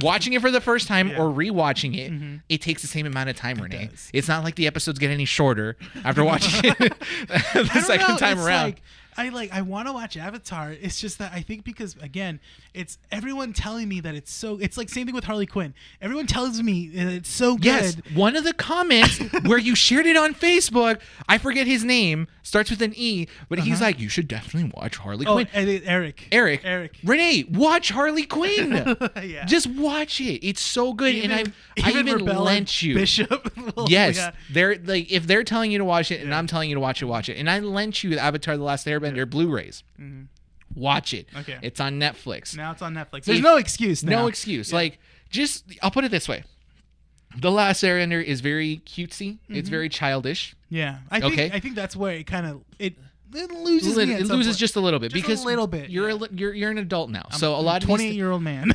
Watching it for the first time or rewatching it, it takes the same amount of time, Rene. It's not like the episodes get any shorter after watching it the second time around. I want to watch Avatar. It's just that I think because again, it's everyone telling me that it's like same thing with Harley Quinn. Everyone tells me it's so good. Yes, one of the comments where you shared it on Facebook, I forget his name, starts with an E, but he's like, you should definitely watch Harley Quinn. Eric. Rene, watch Harley Quinn. Yeah. Just watch it. It's so good. I even lent you. Bishop. Yes. Yeah. They're like, if they're telling you to watch it and I'm telling you to watch it. And I lent you Avatar The Last Airbender Blu-rays. Mm-hmm. Watch it. Okay. It's on Netflix. Now it's on Netflix. There's no excuse now. No excuse. Yeah. Like, I'll put it this way. The Last Airbender is very cutesy. Mm-hmm. It's very childish. Yeah. I think that's where it kind of it loses me. It loses just a little bit just because a little bit. You're an adult now. So a lot of 28-year-old man.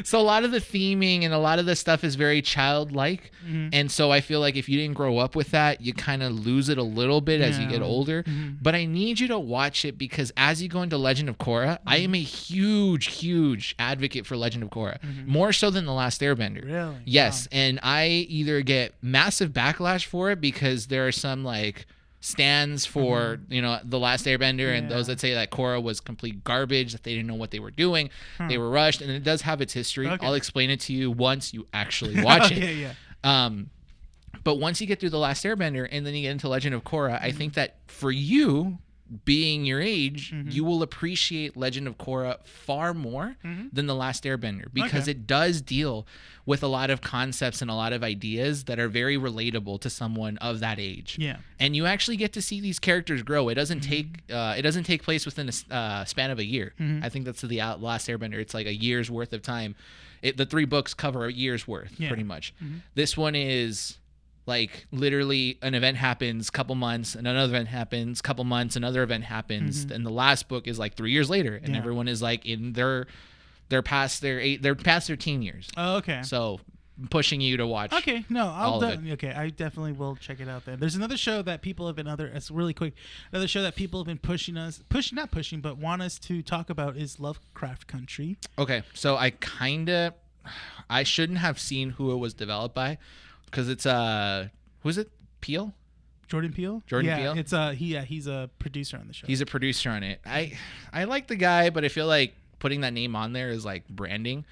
So a lot of the theming and a lot of the stuff is very childlike. Mm-hmm. And so I feel like if you didn't grow up with that, you kind of lose it a little bit as you get older. Mm-hmm. But I need you to watch it because as you go into Legend of Korra, I am a huge advocate for Legend of Korra. Mm-hmm. More so than The Last Airbender. Really? Yes. Wow. And I either get massive backlash for it because there are some like stands for The Last Airbender and those that say that Korra was complete garbage, that they didn't know what they were doing, they were rushed, and it does have its history. I'll explain it to you once you actually watch it. But once you get through The Last Airbender and then you get into Legend of Korra, I think that for you being your age, you will appreciate Legend of Korra far more than The Last Airbender because it does deal with a lot of concepts and a lot of ideas that are very relatable to someone of that age. Yeah. And you actually get to see these characters grow. It doesn't take place within a span of a year. I think that's the Last Airbender. It's like a year's worth of time. The 3 books cover a year's worth pretty much. This one is like literally an event happens, couple months, and another event happens, couple months, another event happens, and the last book is like 3 years later, and everyone is like in they're past their teen years. Oh, okay. So pushing you to watch. Okay, no, I definitely will check it out then. There's another show that people have been it's really quick. Another show that people have been not pushing, but want us to talk about is Lovecraft Country. Okay, so I shouldn't have seen who it was developed by. Because it's who is it? Peele? Jordan Peele? Peele? It's he's a producer on the show. He's a producer on it. I like the guy, but I feel like putting that name on there is like branding.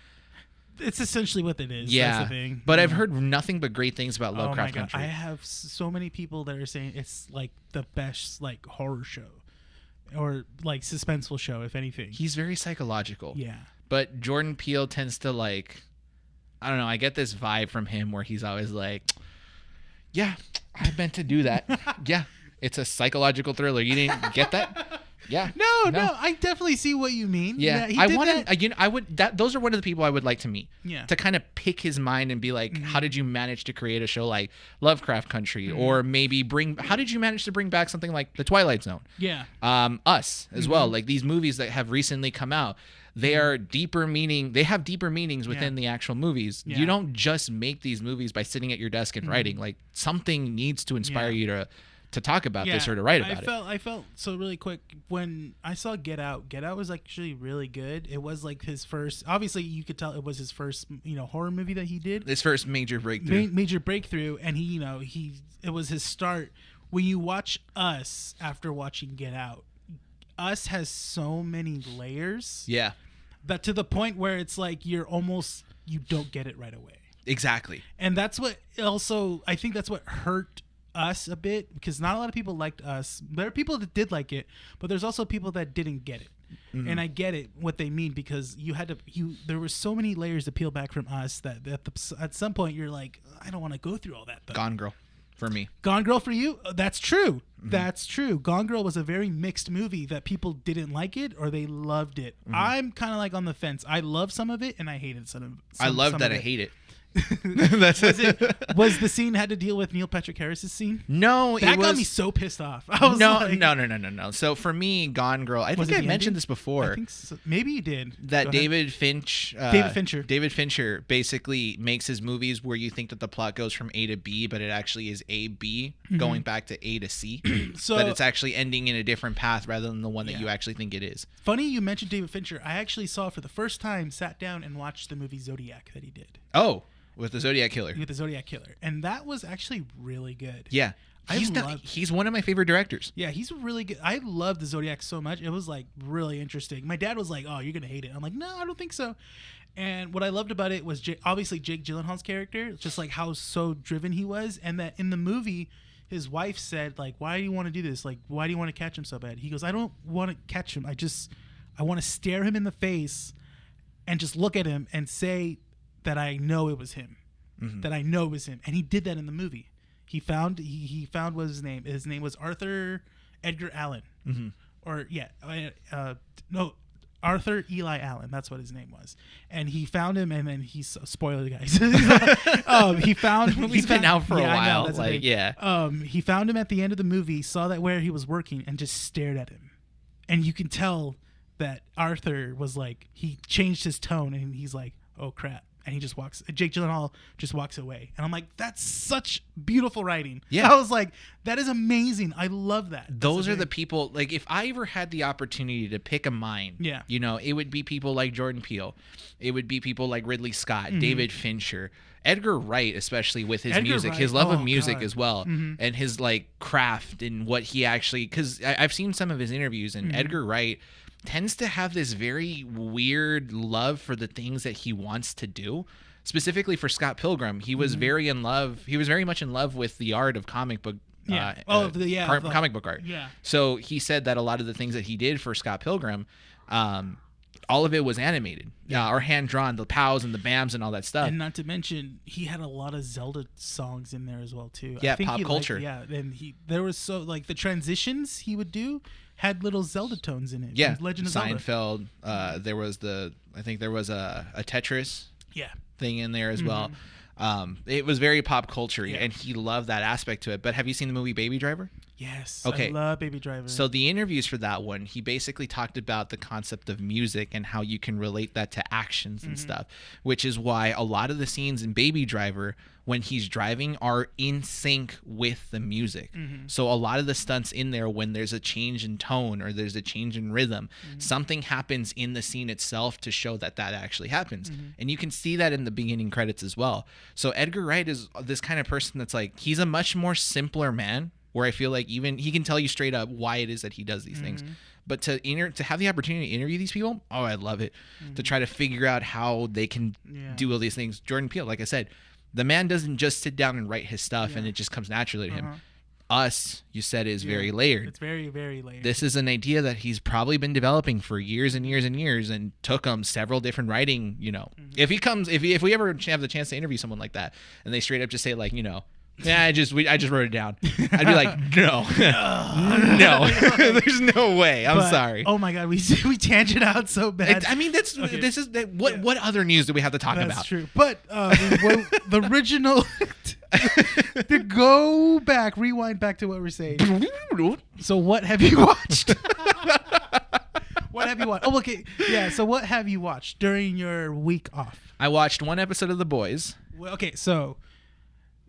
It's essentially what it is. Yeah. That's the thing. But I've heard nothing but great things about Lovecraft Country. I have so many people that are saying it's like the best like horror show or like suspenseful show, if anything. He's very psychological. Yeah. But Jordan Peele tends to like, I don't know, I get this vibe from him where he's always like, yeah, I meant to do that. Yeah, it's a psychological thriller. You didn't get that? Yeah. No, I definitely see what you mean. Yeah, those are one of the people I would like to meet. Yeah. To kind of pick his mind and be like, how did you manage to create a show like Lovecraft Country, or maybe how did you manage to bring back something like The Twilight Zone? Yeah. Us as well, like these movies that have recently come out. They are deeper meaning. They have deeper meanings within the actual movies. Yeah. You don't just make these movies by sitting at your desk and writing. Like something needs to inspire you to talk about this or to write about it. I felt so really quick when I saw Get Out. Get Out was actually really good. It was like his first. Obviously, you could tell it was his first horror movie that he did. His first major breakthrough. Major breakthrough, and it was his start. When you watch Us after watching Get Out, Us has so many layers. Yeah. That to the point where it's like you don't get it right away. Exactly. And that's what also, I think that's what hurt Us a bit, because not a lot of people liked Us. There are people that did like it, but there's also people that didn't get it. Mm-hmm. And I get it, what they mean, because there were so many layers to peel back from Us that at some point you're like, I don't want to go through all that though. Gone Girl. For me. Gone Girl for you? That's true. Mm-hmm. That's true. Gone Girl was a very mixed movie that people didn't like it or they loved it. Mm-hmm. I'm kind of like on the fence. I love some of it and I hated some of it. I hate it. That's Was the scene had to deal with Neil Patrick Harris's scene? No, That it was got me so pissed off. I was no, like, no. So for me, Gone Girl, I think I mentioned this before. I think so. Maybe you did. That David Fincher basically makes his movies where you think that the plot goes from A to B, but it actually is A B going back to A to C. So that it's actually ending in a different path rather than the one that you actually think it is. Funny you mentioned David Fincher. I actually saw for the first time, sat down and watched the movie Zodiac that he did. Oh, with the Zodiac Killer. And that was actually really good. Yeah. He's one of my favorite directors. Yeah, he's really good. I love the Zodiac so much. It was like really interesting. My dad was like, "Oh, you're gonna hate it." I'm like, "No, I don't think so." And what I loved about it was obviously Jake Gyllenhaal's character, just like how so driven he was, and that in the movie, his wife said like, "Why do you want to do this? Like, why do you want to catch him so bad?" He goes, "I don't want to catch him. I want to stare him in the face, and just look at him and say that I know it was him, that I know it was him." And he did that in the movie. He found what was his name. His name was Arthur Edgar Allen, Arthur Eli Allen. That's what his name was. And he found him, and then spoiler guys. He found. He's been out for a while. He found him at the end of the movie, saw that where he was working, and just stared at him. And you can tell that Arthur was like, he changed his tone, and he's like, "Oh crap." And he just walks. Jake Gyllenhaal just walks away, and I'm like, "That's such beautiful writing." Yeah, I was like, "That is amazing. I love that." Those are the people. Like, if I ever had the opportunity to pick a mind, it would be people like Jordan Peele, it would be people like Ridley Scott, David Fincher, Edgar Wright, especially with his music, his love of music as well, and his like craft and what he actually. Because I've seen some of his interviews, and Edgar Wright tends to have this very weird love for the things that he wants to do. Specifically for Scott Pilgrim, he was very in love. He was very much in love with the art of comic book. Comic book art. Yeah. So he said that a lot of the things that he did for Scott Pilgrim, all of it was animated, or hand drawn. The pows and the bams and all that stuff. And not to mention, he had a lot of Zelda songs in there as well too. Yeah, I think pop culture. And there was so like the transitions he would do had little Zelda tones in it. Yeah, Legend of Seinfeld. There was I think there was a Tetris. Thing in there as well. It was very pop culture, and he loved that aspect to it. But have you seen the movie Baby Driver? Yes. Okay. I love Baby Driver. So the interviews for that one, he basically talked about the concept of music and how you can relate that to actions and stuff, which is why a lot of the scenes in Baby Driver when he's driving are in sync with the music. So a lot of the stunts in there, when there's a change in tone or there's a change in rhythm, something happens in the scene itself to show that actually happens. And you can see that in the beginning credits as well. So Edgar Wright is this kind of person that's like, he's a much more simpler man, where I feel like even he can tell you straight up why it is that he does these things. But to have the opportunity to interview these people, oh, I love it. To try to figure out how they can do all these things. Jordan Peele, like I said, the man doesn't just sit down and write his stuff and it just comes naturally to him. Us, you said, is very layered. It's very, very layered. This is an idea that he's probably been developing for years and years and years, and took him several different writing. If we ever have the chance to interview someone like that, and they straight up just say like, yeah, I just wrote it down, I'd be like, no, there's no way. I'm sorry. Oh my God, we tangent out so bad. What other news do we have to talk about? That's true. But the original. To go back, rewind back to what we're saying. So what have you watched? What have you watched? Oh, okay. Yeah. So what have you watched during your week off? I watched one episode of The Boys. Well, okay, so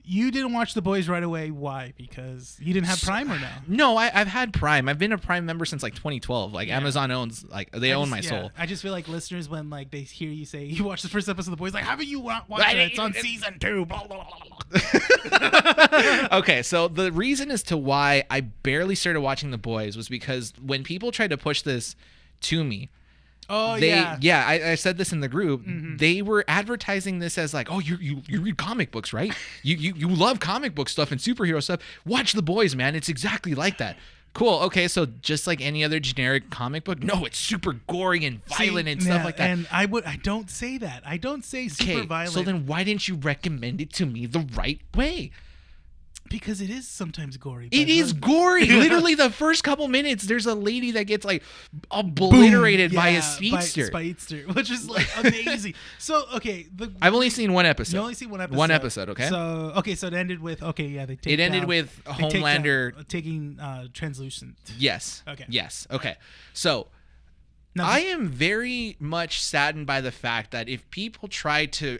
you didn't watch The Boys right away. Why? Because you didn't have Prime or no? No, I've had Prime. I've been a Prime member since like 2012. Like Amazon owns, like they own my soul. I just feel like listeners, when like they hear you say you watched the first episode of The Boys, like, haven't you watched it? It's on season 2. Blah, blah, blah, blah. Okay, so the reason as to why I barely started watching The Boys was because when people tried to push this to me, I said this in the group. They were advertising this as like, oh, you read comic books, right? You love comic book stuff and superhero stuff. Watch The Boys, man. It's exactly like that. Cool. Okay, so just like any other generic comic book, no, it's super gory and violent and stuff like that. And I don't say that. I don't say super violent. So then why didn't you recommend it to me the right way? Because it is sometimes gory. It is gory. Literally, the first couple minutes, there's a lady that gets like obliterated by a speedster. Which is like amazing. So, okay. I've only seen one episode. You only seen one episode. One episode, okay? So it ended with, it ended with Homelander taking translucent. Yes. Okay. Yes. Okay. So, Now, I am very much saddened by the fact that if people try to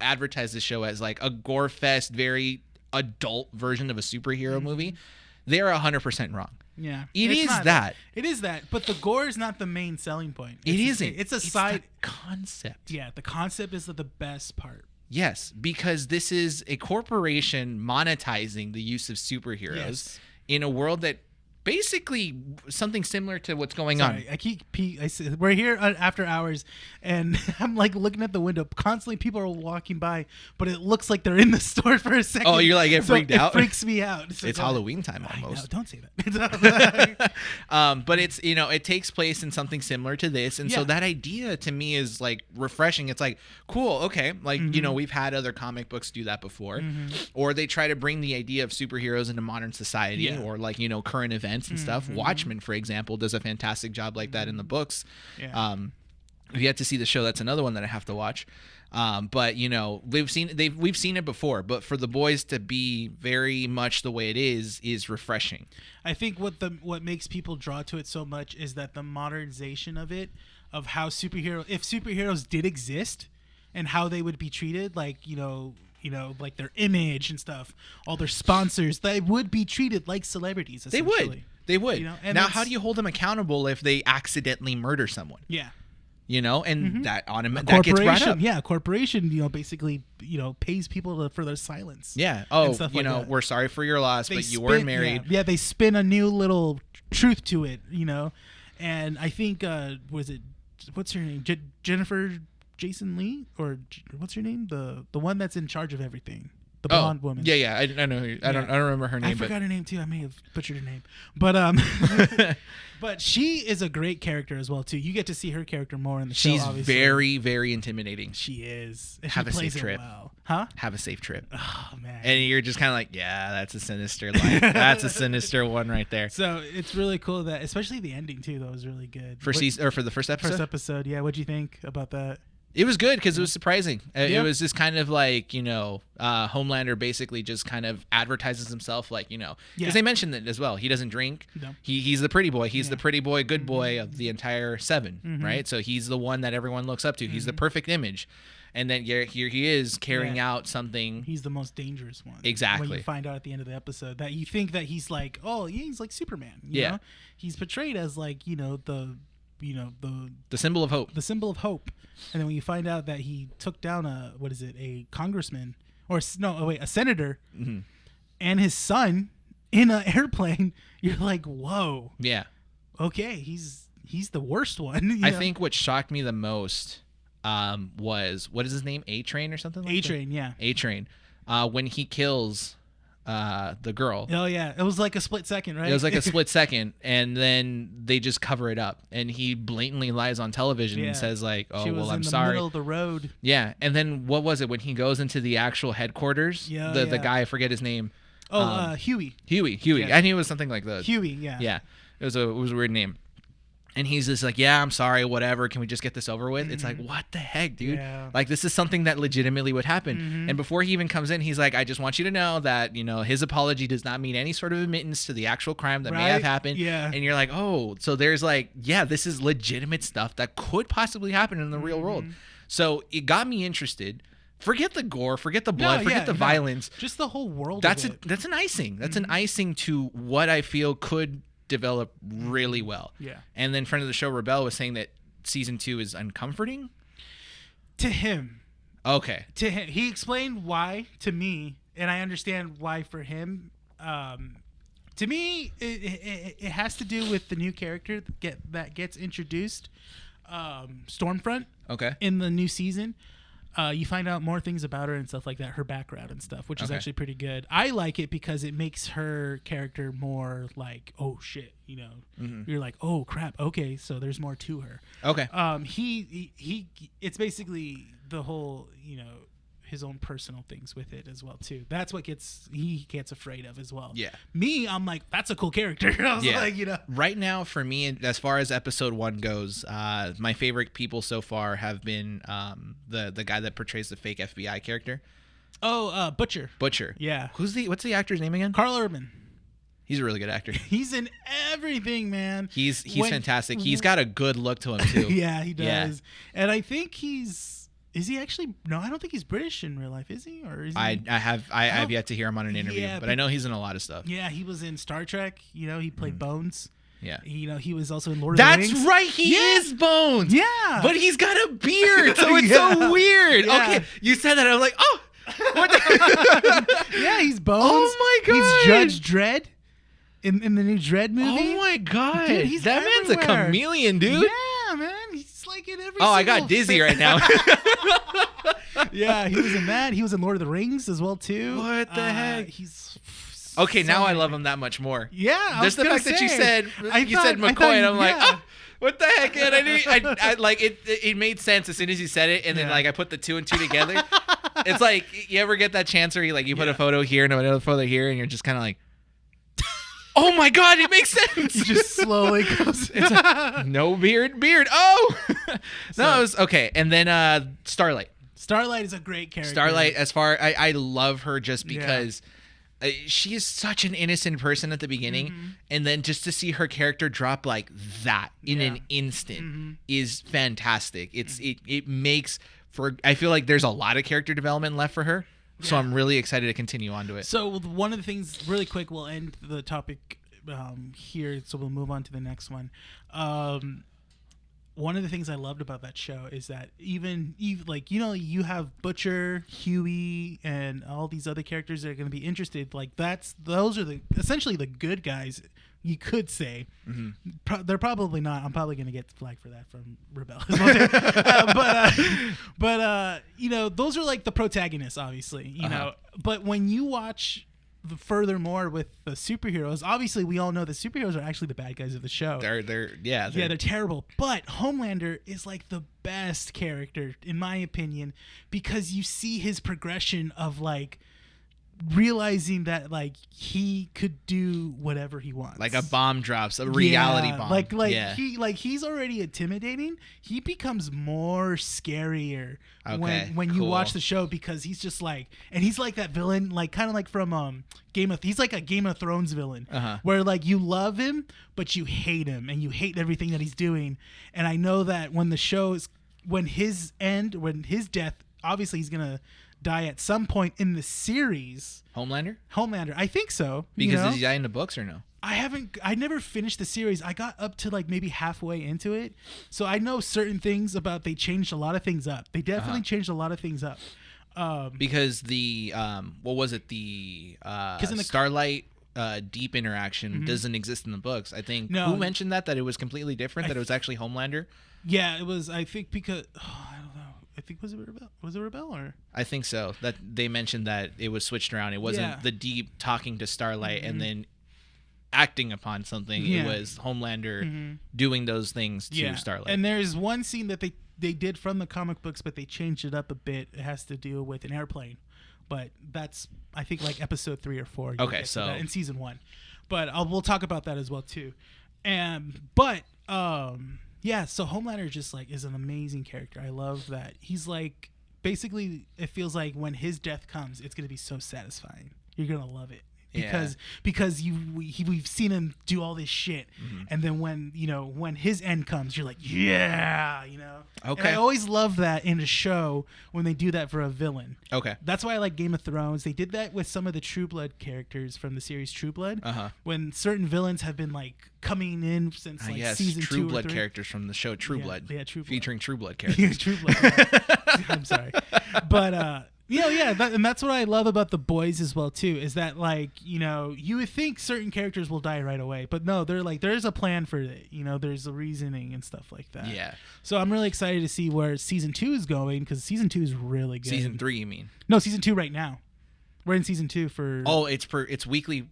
advertise the show as like a gore fest, very adult version of a superhero movie, they're 100% wrong. Yeah, it is that. It is that, but the gore is not the main selling point. It isn't. It's a side concept. Yeah, the concept is the best part. Yes, because this is a corporation monetizing the use of superheroes in a world that basically something similar to what's going on. We're here after hours, and I'm like looking at the window. Constantly, people are walking by, but it looks like they're in the store for a second. Oh, you're like getting freaked out? It freaks me out. So it's Halloween time almost. Don't say that. But it's it takes place in something similar to this, and so that idea to me is like refreshing. It's like cool, okay, like we've had other comic books do that before, or they try to bring the idea of superheroes into modern society, or like current events and stuff. Watchmen, for example, does a fantastic job like that in the books. If you have to see the show, that's another one that I have to watch. But we've seen it before. But for The Boys to be very much the way it is refreshing. I think what makes people draw to it so much is that the modernization of it, of how if superheroes did exist, and how they would be treated, like like their image and stuff, all their sponsors, they would be treated like celebrities. They would. And now, how do you hold them accountable if they accidentally murder someone? Yeah. And that gets brought up. Yeah, a corporation, basically, pays people for their silence. Yeah. Oh, stuff we're sorry for your loss, but you weren't married. Yeah, they spin a new little truth to it, And I think, what's her name? Jennifer Jason Lee, or what's her name? The one that's in charge of everything. The blonde woman. Yeah. I know. I don't remember her name. I forgot her name too. I may have butchered her name, but but she is a great character as well too. You get to see her character more in the show. She's obviously. very, very intimidating. She is. Have a safe trip. Well. Huh? Have a safe trip. Oh man. And you're just kind of like, yeah, that's a sinister line. That's a sinister one right there. So it's really cool that, especially the ending too. That was really good. For the first episode. First episode. Yeah. What'd you think about that? It was good because it was surprising. It was just kind of like, Homelander basically just kind of advertises himself like, because they mentioned it as well. He doesn't drink. No. He's the pretty boy. He's the pretty boy, good boy of the entire 7, right? So he's the one that everyone looks up to. He's the perfect image. And then here he is carrying out something. He's the most dangerous one. Exactly. When you find out at the end of the episode that you think that he's like, he's like Superman. You know? He's portrayed as like, the symbol of hope. The symbol of hope. And then when you find out that he took down a congressman a senator and his son in an airplane, you're like, whoa. Yeah. Okay, he's the worst one. I think what shocked me the most was, what is his name? A-Train or something like that? A-Train, yeah. A-Train. When he kills the girl. Oh yeah, it was like a split second, right? It was like a split second, and then they just cover it up, and he blatantly lies on television and says like, "Oh, she was I'm in the sorry." Middle of the road. Yeah, and then what was it when he goes into the actual headquarters? The guy, I forget his name. Huey. Huey. Yeah. I knew it was something like that. Huey, yeah. Yeah, it was a weird name. And he's just like, yeah, I'm sorry, whatever. Can we just get this over with? It's like, what the heck, dude? Yeah. Like, this is something that legitimately would happen. And before he even comes in, he's like, I just want you to know that, his apology does not mean any sort of admittance to the actual crime that may have happened. Yeah. And you're like, oh, so there's like, yeah, this is legitimate stuff that could possibly happen in the real world. So it got me interested. Forget the gore, forget the blood, forget the violence. Just the whole world. That's an icing. That's an icing to what I feel could develop really well. Yeah. And then friend of the show Rebel was saying that season 2 is uncomforting to him. Okay. To him, he explained why to me, and I understand why for him. To me, it has to do with the new character that gets introduced, Stormfront. Okay. In the new season. You find out more things about her and stuff like that, her background and stuff, which is actually pretty good. I like it because it makes her character more like, oh shit, you're like, oh crap, okay, so there's more to her. Okay. He it's basically the whole, his own personal things with it as well too. That's what he gets afraid of as well. Yeah. Me, I'm like, that's a cool character. I was like, you know. Right now, for me, as far as episode 1 goes, my favorite people so far have been the guy that portrays the fake FBI character. Oh, Butcher. Yeah. What's the actor's name again? Carl Urban. He's a really good actor. He's in everything, man. He's fantastic. He's got a good look to him too. Yeah, he does. Yeah. And I think is he actually? No, I don't think he's British in real life. Is he? Or is he? I have yet to hear him on an interview, but I know he's in a lot of stuff. Yeah, he was in Star Trek. You know, he played Bones. Yeah. You know, he was also in Lord of the Rings. That's right. He is Bones. Yeah. But he's got a beard, so it's so weird. Yeah. Okay, you said that. I'm like, oh. What the- Yeah, he's Bones. Oh my god. He's Judge Dredd in the new Dredd movie. Oh my god. Dude, that man's a everywhere. chameleon, dude. Yeah, man. He's like in every. Oh, I got dizzy right now. Yeah, he was in that. He was in Lord of the Rings as well too. What the heck? He's Okay, so now I many- love him that much more. Yeah, Just the fact that you said McCoy, and I'm like, yeah. oh, what the heck? And I like it. It made sense as soon as you said it, and then like I put the 2 and 2 together. It's like you ever get that chance where you put a photo here and another photo here, and you're just kind of like, oh my god, it makes sense. He just slowly goes. It's like, no beard. Oh, no, it was okay. And then Starlight. Starlight is a great character. Starlight, I love her just because she is such an innocent person at the beginning, and then just to see her character drop like that in an instant is fantastic. It makes for, I feel like there's a lot of character development left for her, so I'm really excited to continue on to it. So one of the things, really quick, we'll end the topic here, so we'll move on to the next one. One of the things I loved about that show is that even like, you know, you have Butcher, Huey, and all these other characters that are going to be interested. Like those are essentially the good guys, you could say. They're probably not. I'm probably going to get flagged for that from Rebel. But you know, those are like the protagonists, obviously. You know, but when you watch furthermore with the superheroes, obviously we all know the superheroes are actually the bad guys of the show. They're Terrible. But Homelander is like the best character in my opinion, because you see his progression of like realizing that like he could do whatever he wants. Like a bomb drops, a reality bomb. He's already intimidating. He becomes more scarier when you watch the show, because he's just like, and he's like that villain, like kind of like from he's like a Game of Thrones villain, where like you love him but you hate him and you hate everything that he's doing. And I know that when his death, obviously he's gonna die at some point in the series. Homelander, I think so. Because does he die in the books or no? I never finished the series. I got up to like maybe halfway into it, so I know certain things about. They changed a lot of things up. They definitely changed a lot of things up. Because the what was it, the in the Starlight Deep interaction doesn't exist in the books. I think who mentioned that it was completely different, that it was actually Homelander. Yeah, it was. I think because I don't know. I think was it Rebel or? I think so. That they mentioned that it was switched around. It wasn't the Deep talking to Starlight and then acting upon something. It was Homelander doing those things to Starlight. And there's one scene that they did from the comic books, but they changed it up a bit. It has to do with an airplane, but that's I think like episode 3 or 4. Okay, so in season 1, but we'll talk about that as well too. Yeah, so Homelander just like is an amazing character. I love that he's like, basically it feels like when his death comes, it's gonna be so satisfying. You're gonna love it because we've seen him do all this shit, and then when his end comes, you're like, yeah, you know. Okay. And I always love that in a show when they do that for a villain. Okay. That's why I like Game of Thrones. They did that with some of the True Blood characters from the series True Blood. When certain villains have been like coming in since like season 2 or 3. True Blood characters from the show True Blood. Yeah, True Blood. Featuring True Blood characters. True Blood. I'm sorry. But and that's what I love about The Boys as well too, is that like, you know, you would think certain characters will die right away, but no, they're like, there's a plan for it, you know, there's a reasoning and stuff like that. Yeah. So I'm really excited to see where season 2 is going, because season 2 is really good. Season 3, you mean? No, season 2 right now. We're in season 2 for. Oh, it's weekly.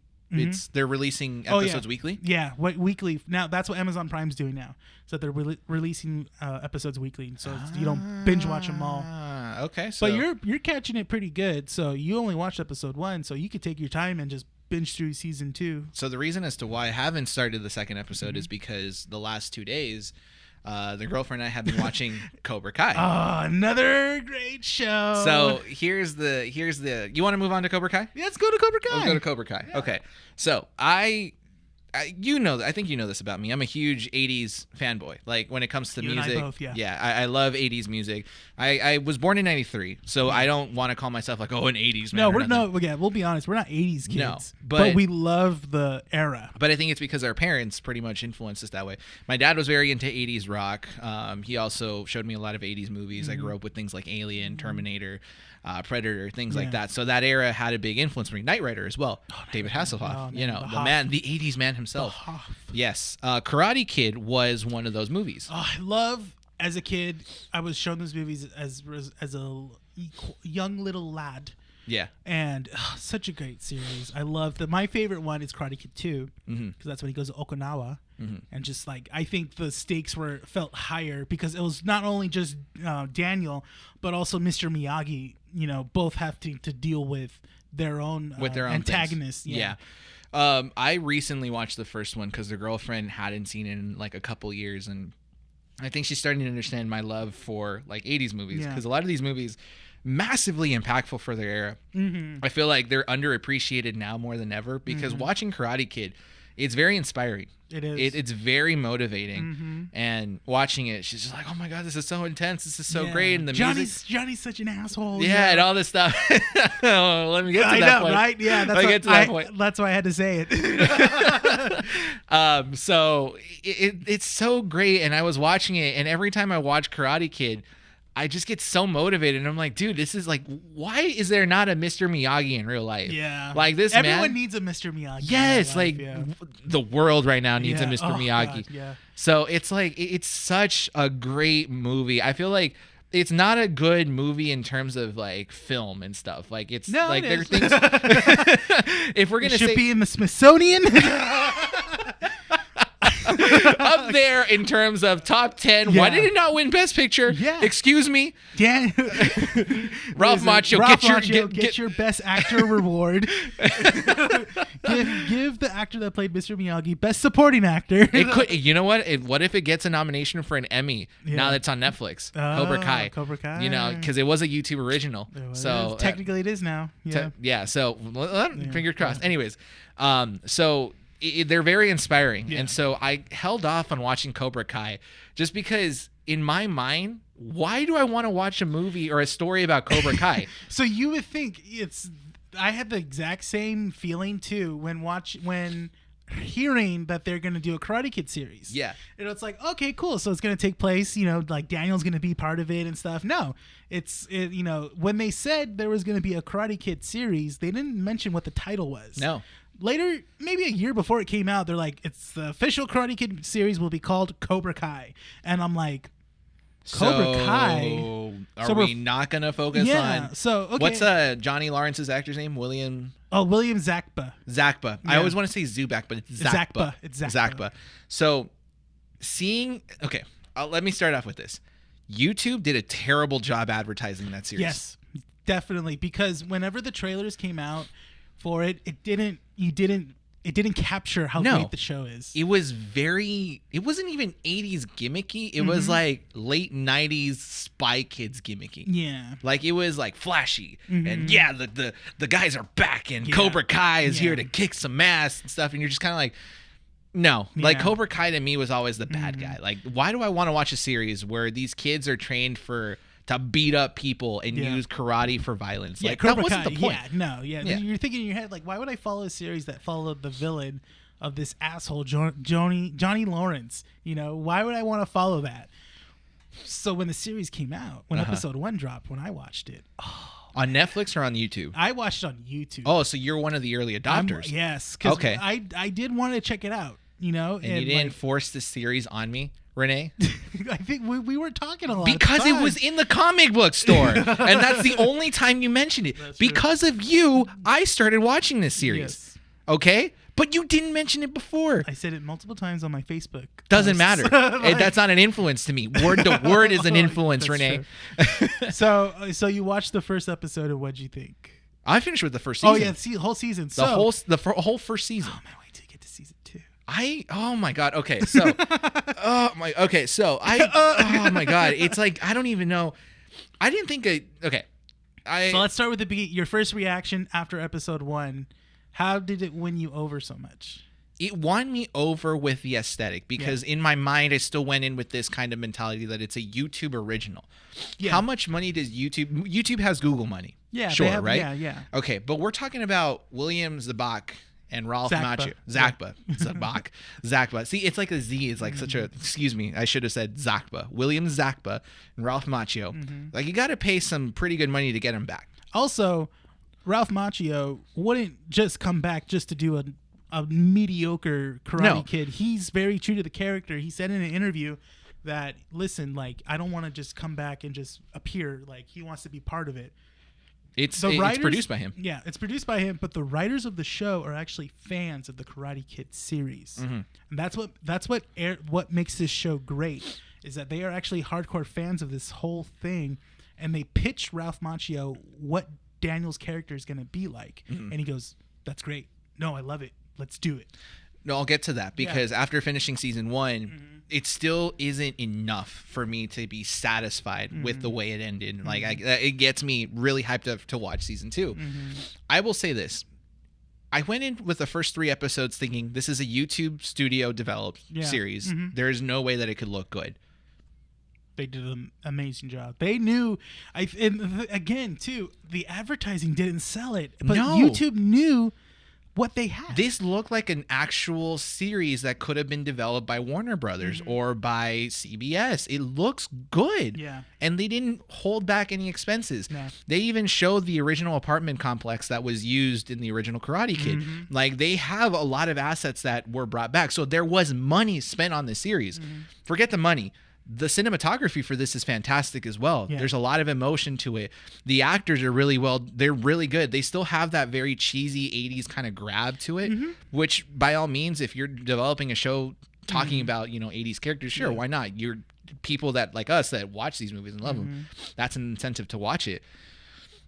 They're releasing episodes weekly. Yeah, weekly now. That's what Amazon Prime's doing now. So they're releasing episodes weekly, so you don't binge watch them all. Okay. So, but you're catching it pretty good. So you only watched episode 1, so you could take your time and just binge through season 2. So the reason as to why I haven't started the second episode is because the last 2 days, the girlfriend and I have been watching Cobra Kai. Oh, another great show. So here's the. You want to move on to Cobra Kai? Yeah, let's go to Cobra Kai. Let's go to Cobra Kai. Yeah. Okay. So I think you know this about me. I'm a huge 80s fanboy. Like when it comes to music. And I both, yeah. I love 80s music. I was born in 93, so I don't want to call myself like, an 80s man. We'll be honest, we're not 80s kids. No, but we love the era. But I think it's because our parents pretty much influenced us that way. My dad was very into 80s rock. He also showed me a lot of 80s movies. I grew up with things like Alien, Terminator, Predator, things like that. So that era had a big influence for me. Knight Rider as well. David Hasselhoff, the man, the 80s man himself. Yes. Karate Kid was one of those movies. Oh, I love, as a kid, I was shown those movies as a young little lad. Yeah. And such a great series. I love that. My favorite one is Karate Kid 2, because that's when he goes to Okinawa. And just like, I think the stakes felt higher because it was not only just Daniel, but also Mr. Miyagi, both have to deal with their own antagonists. Yeah. I recently watched the first one because the girlfriend hadn't seen it in like a couple years, and I think she's starting to understand my love for like 80s movies, because a lot of these movies massively impactful for their era. I feel like they're underappreciated now more than ever, because watching Karate Kid, it's very inspiring. It is. It's very motivating, and watching it, she's just like, "Oh my god, this is so intense! This is so great!" And the music, Johnny's such an asshole. Yeah, and all this stuff. Let me get to that point. Right? Yeah, that's why I had to say it. So it's so great, and I was watching it, and every time I watch Karate Kid, I just get so motivated, and I'm like, dude, this is like, why is there not a Mr. Miyagi in real life? Yeah, like this everyone needs a Mr. Miyagi. Yes, the world right now needs a Mr. Miyagi. God, yeah. So it's like, it's such a great movie. I feel like it's not a good movie in terms of like film and stuff. Like it's like there are things. If we're gonna should be in the Smithsonian. Up there in terms of top 10. Why did it not win Best Picture? Yeah. Excuse me. Yeah. Ralph Macchio, get your Best Actor reward. give the actor that played Mr. Miyagi Best Supporting Actor. It could. You know what? What if it gets a nomination for an Emmy now that it's on Netflix? Cobra Kai. Cobra Kai. Because it was a YouTube original. So technically, it is now. Yeah. So fingers crossed. Anyways, so. They're very inspiring, and so I held off on watching Cobra Kai just because, in my mind, why do I want to watch a movie or a story about Cobra Kai? So you would think I had the exact same feeling too when hearing that they're going to do a Karate Kid series. Yeah. It's like, okay, cool. So it's going to take place, like Daniel's going to be part of it and stuff. No, when they said there was going to be a Karate Kid series, they didn't mention what the title was. No. Later, maybe a year before it came out, they're like, it's the official Karate Kid series will be called Cobra Kai. And I'm like, Cobra Kai? Are we not going to focus on... So, okay. What's Johnny Lawrence's actor's name? William Zakpa. Zakpa. Yeah. I always want to say Zubak, but it's Zakpa. It's Zakpa. So, okay, let me start off with this. YouTube did a terrible job advertising that series. Yes, definitely. Because whenever the trailers came out for it, it didn't capture how great the show is. It wasn't even 80s gimmicky. It was like late 90s Spy Kids gimmicky. Yeah. Like it was like flashy. And the guys are back, and Cobra Kai is here to kick some ass and stuff. And you're just kind of like, no. Like Cobra Kai to me was always the bad guy. Like, why do I want to watch a series where these kids are trained to beat up people and use karate for violence? Like, that wasn't the point. You're thinking in your head, like, why would I follow a series that followed the villain of this asshole Johnny Lawrence? Why would I want to follow that? So when the series came out, when episode 1 dropped, when I watched it, on Netflix or on YouTube? I watched it on YouTube. Oh, so you're one of the early adopters. Yes. Okay. I did want to check it out, and you didn't force this series on me, Rene? I think we were talking a lot. Because it was in the comic book store. And that's the only time you mentioned it. Because of you, I started watching this series. Yes. Okay? But you didn't mention it before. I said it multiple times on my Facebook. Doesn't matter. Like, That's not an influence to me. Word to word is an influence, Rene. So you watched the first episode, and what'd you think? I finished with the first season. Oh yeah, the whole season. The whole first season. Oh man, wait till you get to season 2. Oh my god. Okay, so oh my god. It's like I don't even know. I didn't think okay. So let's start with the beginning. Your first reaction after episode 1. How did it win you over so much? It won me over with the aesthetic because in my mind I still went in with this kind of mentality that it's a YouTube original. Yeah. How much money does YouTube has Google money? Yeah, sure, right? Yeah. Okay, but we're talking about William Zabak and Ralph Macchio. Zakba. See, it's like a Z. It's like such a, excuse me, I should have said Zakba. William Zakba and Ralph Macchio. Like, you got to pay some pretty good money to get him back. Also, Ralph Macchio wouldn't just come back just to do a mediocre Karate Kid. He's very true to the character. He said in an interview that, listen, like, I don't want to just come back and just appear. Like, he wants to be part of it. It's produced by him. Yeah, it's produced by him, but the writers of the show are actually fans of the Karate Kid series. And that's what makes this show great, is that they are actually hardcore fans of this whole thing, and they pitch Ralph Macchio what Daniel's character is going to be like. And he goes, that's great. No, I love it. Let's do it. No, I'll get to that because after finishing season 1, it still isn't enough for me to be satisfied with the way it ended. Like, it gets me really hyped up to watch season 2. I will say this. I went in with the first 3 episodes thinking this is a YouTube studio developed series. There is no way that it could look good. They did an amazing job. They knew, again, too, the advertising didn't sell it, but YouTube knew what they had. This looked like an actual series that could have been developed by Warner Brothers or by CBS. It looks good. Yeah. And they didn't hold back any expenses. No. They even showed the original apartment complex that was used in the original Karate Kid. Like, they have a lot of assets that were brought back. So there was money spent on this series. Forget the money. The cinematography for this is fantastic as well. Yeah. There's a lot of emotion to it. The actors are they're really good. They still have that very cheesy 80s kind of grab to it, which by all means, if you're developing a show talking about, 80s characters, sure, why not? You're people that like us that watch these movies and love them. That's an incentive to watch it.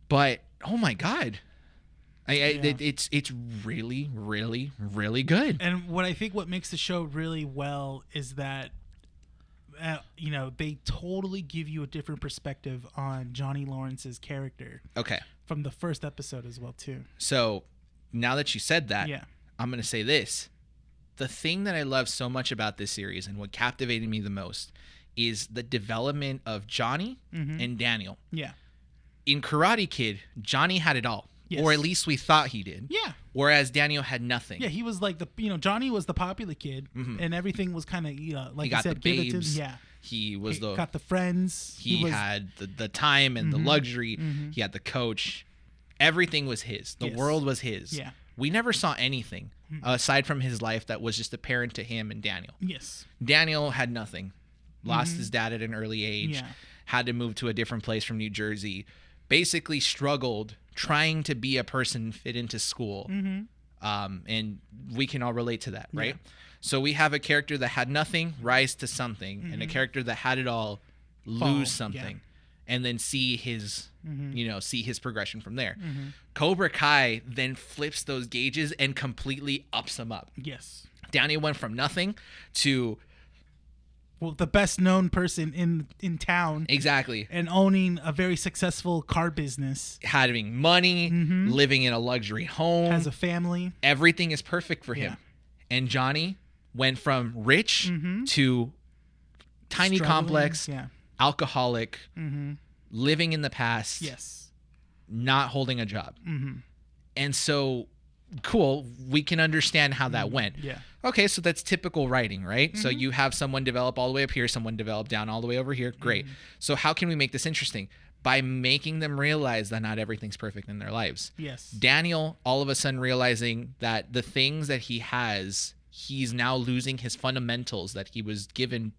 But, oh my God. It's really, really, really good. And what makes the show really well is that they totally give you a different perspective on Johnny Lawrence's character. Okay. From the first episode as well, too. So now that you said that, I'm going to say this. The thing that I love so much about this series and what captivated me the most is the development of Johnny and Daniel. Yeah. In Karate Kid, Johnny had it all. Yes. Or at least we thought he did. Yeah. Whereas Daniel had nothing. Yeah, he was like Johnny was the popular kid, and everything was kind of like he got said, the babes. Yeah. He got the friends. He had the time and the luxury. He had the coach. Everything was his. The world was his. Yeah. We never saw anything aside from his life that was just apparent to him and Daniel. Yes. Daniel had nothing. Lost his dad at an early age. Yeah. Had to move to a different place from New Jersey. Basically struggled trying to be a person fit into school. And we can all relate to that, right? Yeah. So we have a character that had nothing rise to something, and a character that had it all lose something, and then see his see his progression from there. Cobra Kai then flips those gauges and completely ups them up. Yes. Daniel went from nothing to the best known person in town. Exactly. And owning a very successful car business. Having money, living in a luxury home. Has a family. Everything is perfect for him. And Johnny went from rich to tiny complex, alcoholic, living in the past. Yes. Not holding a job. And so, cool, we can understand how that went. Yeah. Okay, so that's typical writing, right? So you have someone develop all the way up here, someone develop down all the way over here. Great. So how can we make this interesting? By making them realize that not everything's perfect in their lives. Yes. Daniel, all of a sudden realizing that the things that he has, he's now losing his fundamentals that he was given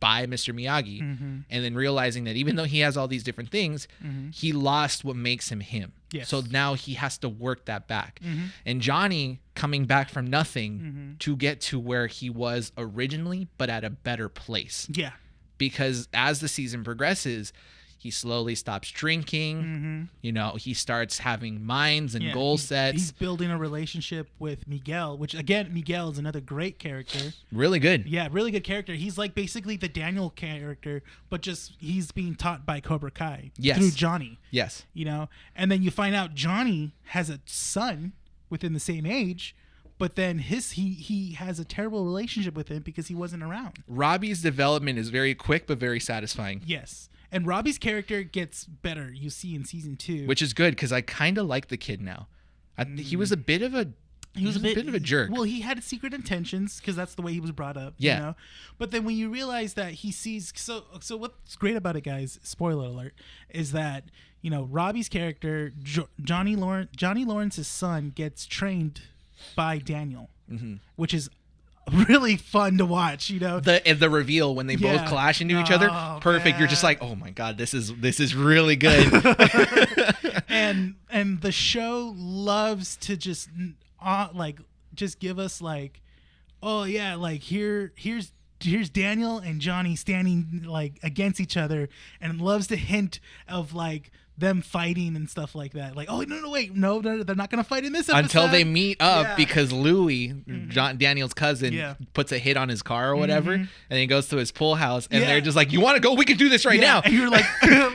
by Mr. Miyagi, Mm-hmm. and then realizing that even though he has all these different things, Mm-hmm. he lost what makes him him. Yes. So now he has to work that back. Mm-hmm. And Johnny coming back from nothing Mm-hmm. to get to where he was originally, but at a better place. Yeah. Because as the season progresses, he slowly stops drinking. Mm-hmm. You know, he starts having minds and Yeah, goal he's sets. building a relationship with Miguel, which again, Miguel is another great character. Really good. Yeah, really good character. He's like basically the Daniel character, but just he's being taught by Cobra Kai Yes. through Johnny. Yes. You know, and then you find out Johnny has a son within the same age, but then he has a terrible relationship with him because he wasn't around. Robbie's development is very quick but very satisfying. Yes. And Robbie's character gets better, you see in season 2. Which is good because I kind of like the kid now. He was a bit of a he was a bit of a jerk. Well, he had secret intentions because that's the way he was brought up. Yeah. You know? But then when you realize that he sees, so what's great about it, guys? Spoiler alert, is that you know Robbie's character, Johnny Lawrence's son, gets trained by Daniel, Mm-hmm. which is really fun to watch. You know, The reveal when they both Yeah. clash into each other, Oh, perfect. You're just man. like, oh my god, this is really good. and the show loves to just like just give us like, oh yeah, like here's Daniel and Johnny standing like against each other, and loves to hint of like them fighting and stuff like that. Like, oh no, they're not gonna fight in this episode Until they meet up Yeah. because Louie, Daniel's cousin, Yeah. puts a hit on his car or whatever, and he goes to his pool house, and Yeah. they're just like, "You want to go? We can do this right Yeah, now." and you're like,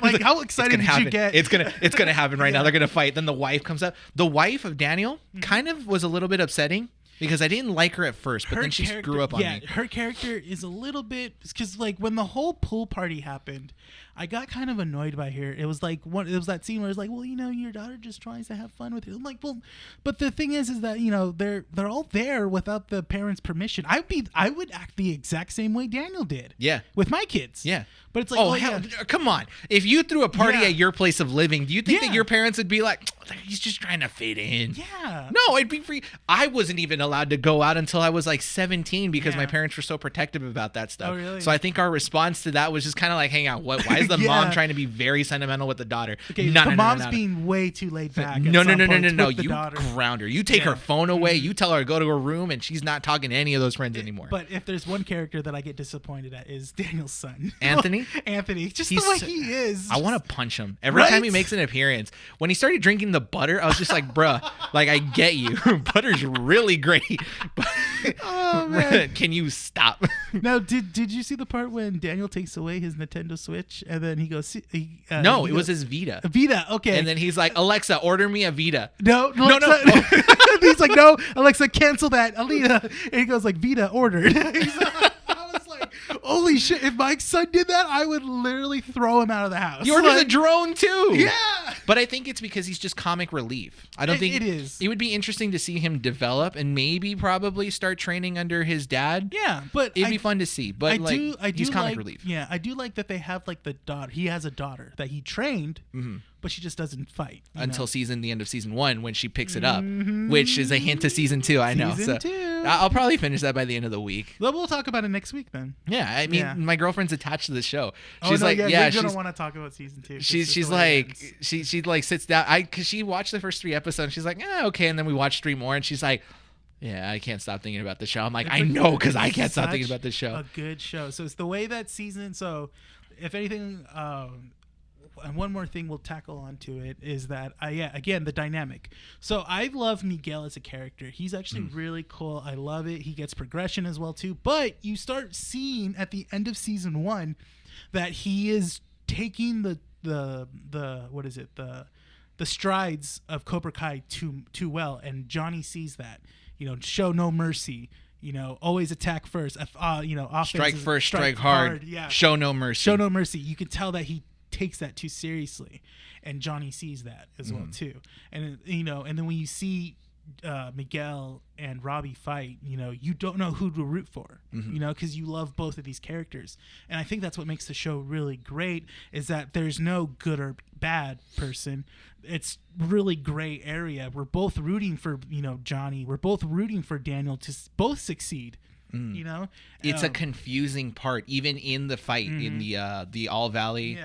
like how excited did happen. you get? It's gonna happen right now. Yeah. They're gonna fight. Then the wife comes up. The wife of Daniel kind of was a little bit upsetting because I didn't like her at first, but then she grew up on me. Her character is a little bit because like when the whole pool party happened, I got kind of annoyed by her. It was like it was that scene where it's like, well, you know, your daughter just tries to have fun with you. I'm like, well, but the thing is that you know they're all there without the parents' permission. I would act the exact same way Daniel did. Yeah. With my kids. Yeah. But it's like, Oh, hell, come on. If you threw a party Yeah. at your place of living, do you think Yeah. that your parents would be like, he's just trying to fit in? Yeah. No, it'd be free. I wasn't even allowed to go out until I was like 17 because my Yeah. parents were so protective about that stuff. Oh, really? So I think our response to that was just kind of like, hang out. Why is the Yeah. mom trying to be very sentimental with the daughter? Okay, No, the no, mom's no, no, no. being way too laid back. No. You You ground her. You take her phone away. You tell her to go to her room, and she's not talking to any of those friends anymore. But if there's one character that I get disappointed at is Daniel's son. Anthony? Anthony. Just He's the way so- he is. I want to punch him every Right? time he makes an appearance. When he started drinking the butter, I was just like, bruh, like, I get you. Butter's really great. But Oh, man. can you stop? Now, did you see the part when Daniel takes away his Nintendo Switch and then he goes? No, it was his Vita. Vita. Okay. And then he's like, Alexa, order me a Vita. no. No. He's like, no, Alexa, cancel that, Alita. And he goes like, Vita ordered. I was like, holy shit! If my son did that, I would literally throw him out of the house. He orders a Like, drone too. Yeah. But I think it's because he's just comic relief. I don't think it is. It would be interesting to see him develop and maybe probably start training under his dad. Yeah, but It'd be fun to see. But he's comic like, relief. Yeah, I do like that they have like the daughter. He has a daughter that he trained, but she just doesn't fight you Until know? the end of season 1 when she picks it up, which is a hint to season 2. I know. Season So 2. I'll probably finish that by the end of the week. Well, we'll talk about it next week then. Yeah, I mean, Yeah. my girlfriend's attached to the show. Oh, She's no, like, yeah, yeah, you're she's gonna want to talk about season 2. she's like she like sits down. Because she watched the first 3 episodes. She's like, okay, and then we watched 3 more, and she's like, yeah, I can't stop thinking about the show. I'm like, I know, because I can't stop thinking about this show. A good show. So it's the way that season. So, if anything, and one more thing we'll tackle onto it is that again the dynamic. So I love Miguel as a character. He's actually really cool. I love it. He gets progression as well too. But you start seeing at the end of season 1 that he is taking the what is it the strides of Cobra Kai too well, and Johnny sees that. You know, show no mercy. You know, always attack first. Offense Strike is- strike first, strike hard. Yeah. Show no mercy. Show no mercy. You can tell that he takes that too seriously, and Johnny sees that as well too. And and then when you see Miguel and Robbie fight, you don't know who to root for, because you love both of these characters. And I think that's what makes the show really great, is that there's no good or bad person. It's really gray area. We're both rooting for Johnny. We're both rooting for Daniel to both succeed. You know, it's a confusing part, even in the fight in the All Valley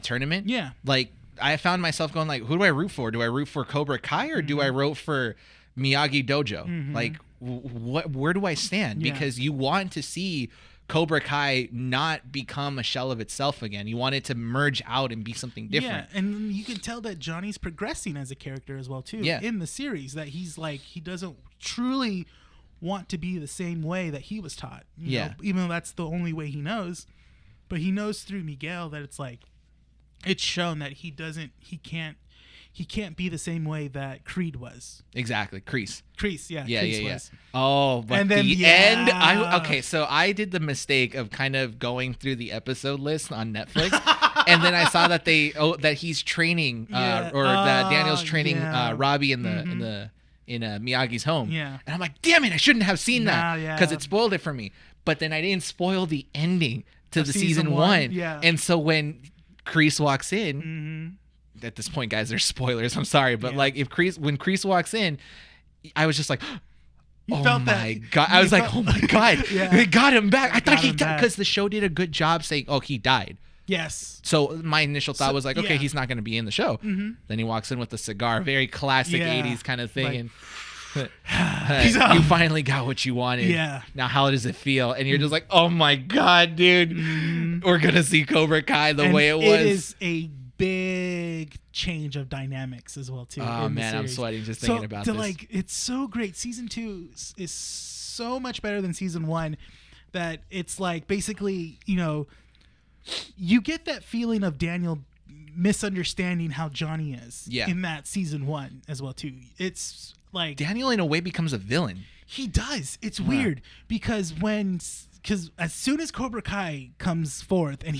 tournament. Yeah, like I found myself going like, who do I root for? Do I root for Cobra Kai or do I root for Miyagi Dojo? Like, where do I stand? Because you want to see Cobra Kai not become a shell of itself again. You want it to merge out and be something different. Yeah, and you can tell that Johnny's progressing as a character as well too. Yeah. In the series, that he's like, he doesn't truly want to be the same way that he was taught. You know, even though that's the only way he knows, but he knows through Miguel that it's like, it's shown that he can't be the same way that Creed was. Exactly. Kreese, Kreese was. Oh, but and then, the end. Okay, so I did the mistake of kind of going through the episode list on Netflix, and then I saw that that he's training, or that Daniel's training Robbie in Miyagi's home. Yeah, and I'm like, damn it, I shouldn't have seen that because it spoiled it for me. But then I didn't spoil the ending to the season one. Yeah, and so when Kreese walks in. At this point, guys, there's spoilers. I'm sorry, but like when Kreese walks in, I was just like, oh my god! I was like, oh my god, they got him back. I thought he died because the show did a good job saying, oh, he died. Yes. So my initial thought was like, okay, he's not going to be in the show. Then he walks in with a cigar, very classic 80s kind of thing, and you finally got what you wanted. Yeah. Now how does it feel? And you're just like, oh my god, dude, we're gonna see Cobra Kai the way it was. It is a big change of dynamics as well too. Oh man, I'm sweating just thinking about this. Like, it's so great. Season 2 is so much better than season 1 that it's like, basically, you know, you get that feeling of Daniel misunderstanding how Johnny is in that season 1 as well too. It's like Daniel in a way becomes a villain. He does. It's weird because as soon as Cobra Kai comes forth, and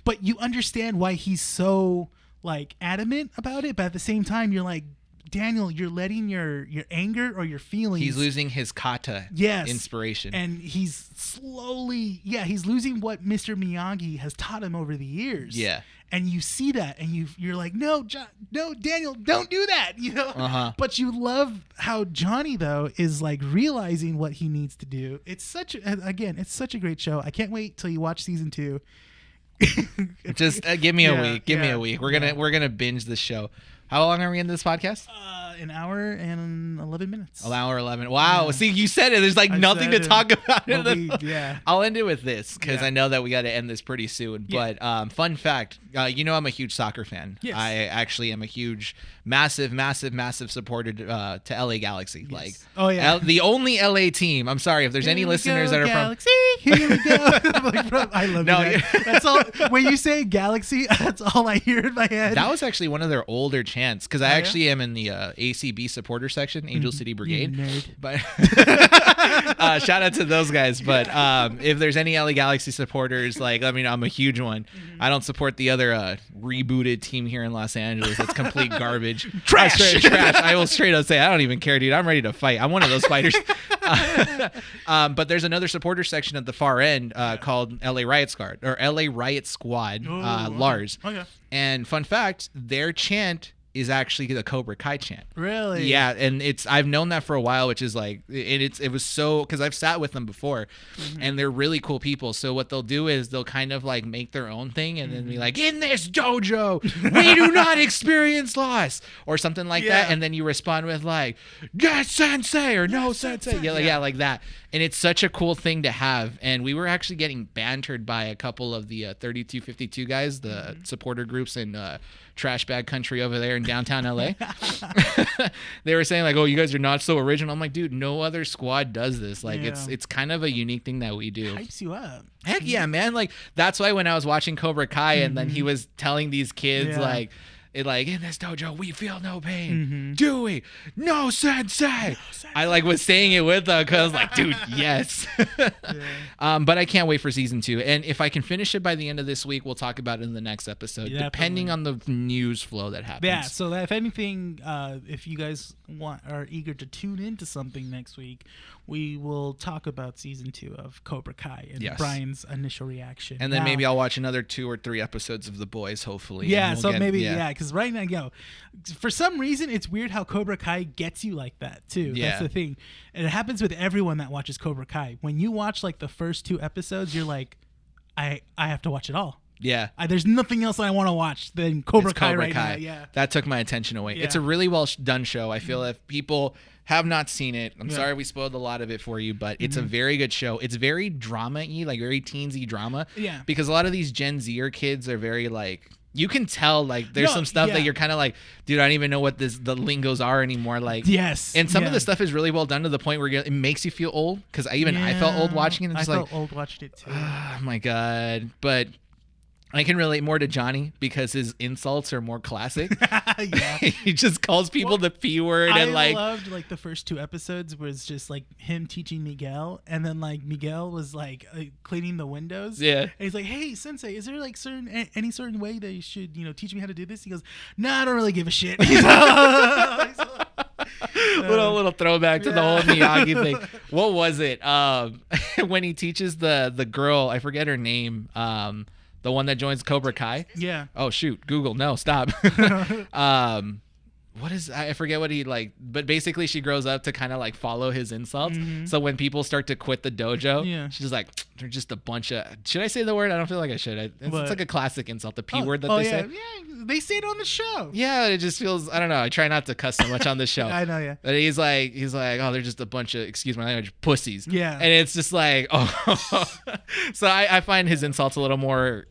but you understand why he's so like adamant about it, but at the same time you're like, Daniel, you're letting your anger or your feelings. He's losing his kata inspiration. And he's slowly, he's losing what Mr. Miyagi has taught him over the years. Yeah. And you see that, and you're like, no, Daniel, don't do that, you know. But you love how Johnny though is like realizing what he needs to do. It's such a great show. I can't wait till you watch season 2. Just give me a week. Give me a week. We're gonna binge this show. How long are we in this podcast? An hour and 11 minutes. An hour 11. Wow. Yeah. See, you said it. There's like nothing to talk about. I'll end it with this because I know that we got to end this pretty soon. Yeah. But fun fact, you know I'm a huge soccer fan. Yes. I actually am a huge, massive supporter to LA Galaxy. Yes. Like, the only LA team. I'm sorry if there's any listeners that are Galaxy. Here we go. I love that. That's all. When you say Galaxy, that's all I hear in my head. That was actually one of their older chants because I actually am in the ACB supporter section, Angel City Brigade. But shout out to those guys. But if there's any LA Galaxy supporters, like, I mean, I'm a huge one. I don't support the other rebooted team here in Los Angeles. It's complete garbage. Trash. Trash. I will straight up say, I don't even care, dude. I'm ready to fight. I'm one of those fighters. But there's another supporter section at the far end called LA Riot Squad Lars. Okay. And fun fact, their chant is actually the Cobra Kai chant. Really? Yeah, and I've known that for a while, which is like it was so, because I've sat with them before, and they're really cool people. So what they'll do is they'll kind of like make their own thing and then be like, in this dojo, we do not experience loss, or something like that, and then you respond with like, yes sensei, or no sensei, like that. And it's such a cool thing to have. And we were actually getting bantered by a couple of the 3252 guys, the supporter groups in Trash Bag Country over there in downtown LA. They were saying like, oh, you guys are not so original. I'm like, dude, no other squad does this. Like, it's kind of a unique thing that we do. Hypes you up. Heck yeah, man. Like, that's why when I was watching Cobra Kai and then he was telling these kids like, in this dojo, we feel no pain. Do we? No sensei. I like was saying it with because I was like, dude, yes. But I can't wait for season 2. And if I can finish it by the end of this week, we'll talk about it in the next episode, depending on the news flow that happens. Yeah. So that if anything, if you guys are eager to tune into something next week, we will talk about season 2 of Cobra Kai and Yes. Brian's initial reaction. And then Now- maybe I'll watch another 2 or 3 episodes of The Boys, hopefully. Yeah, and so we'll maybe because right now, for some reason it's weird how Cobra Kai gets you like that too. Yeah. That's the thing, and it happens with everyone that watches Cobra Kai. When you watch like the first 2 episodes, you're like, I have to watch it all. Yeah. There's nothing else I want to watch than Cobra It's Kai Cobra right Kai. now. Yeah. That took my attention away. Yeah. It's a really well done show. I feel if people have not seen it, I'm Yeah. sorry we spoiled a lot of it for you, but it's a very good show. It's very drama-y, like very teensy drama. Yeah. Because a lot of these Gen Zer kids are very like, you can tell like there's some stuff that you're kind of like, dude, I don't even know what the lingos are anymore. Like, Yes. and some of the stuff is really well done to the point where it makes you feel old. Because I felt old watching it. And I just felt like, old watching it too. oh my god. But I can relate more to Johnny because his insults are more classic. Yeah. He just calls people the P word and I like loved like the first 2 episodes was just like him teaching Miguel, and then like Miguel was like cleaning the windows. Yeah. And he's like, "Hey, Sensei, is there like any certain way that you should teach me how to do this?" He goes, "No, I don't really give a shit." little throwback to the whole Miyagi thing. What was it? When he teaches the girl, I forget her name, the one that joins Cobra Kai. Yeah. Oh shoot, Google, no, stop. What is, I forget what he like, but basically she grows up to kind of like follow his insults. So when people start to quit the dojo, Yeah. she's like, they're just a bunch of, should I say the word? I don't feel like I should. It's What? like a classic insult, the P word that they yeah. say. Yeah, they say it on the show. Yeah, it just feels, I don't know. I try not to cuss so much on this show. I know, yeah. But he's like, oh, they're just a bunch of, excuse my language, pussies. Yeah. And it's just like, oh. So I find his insults a little more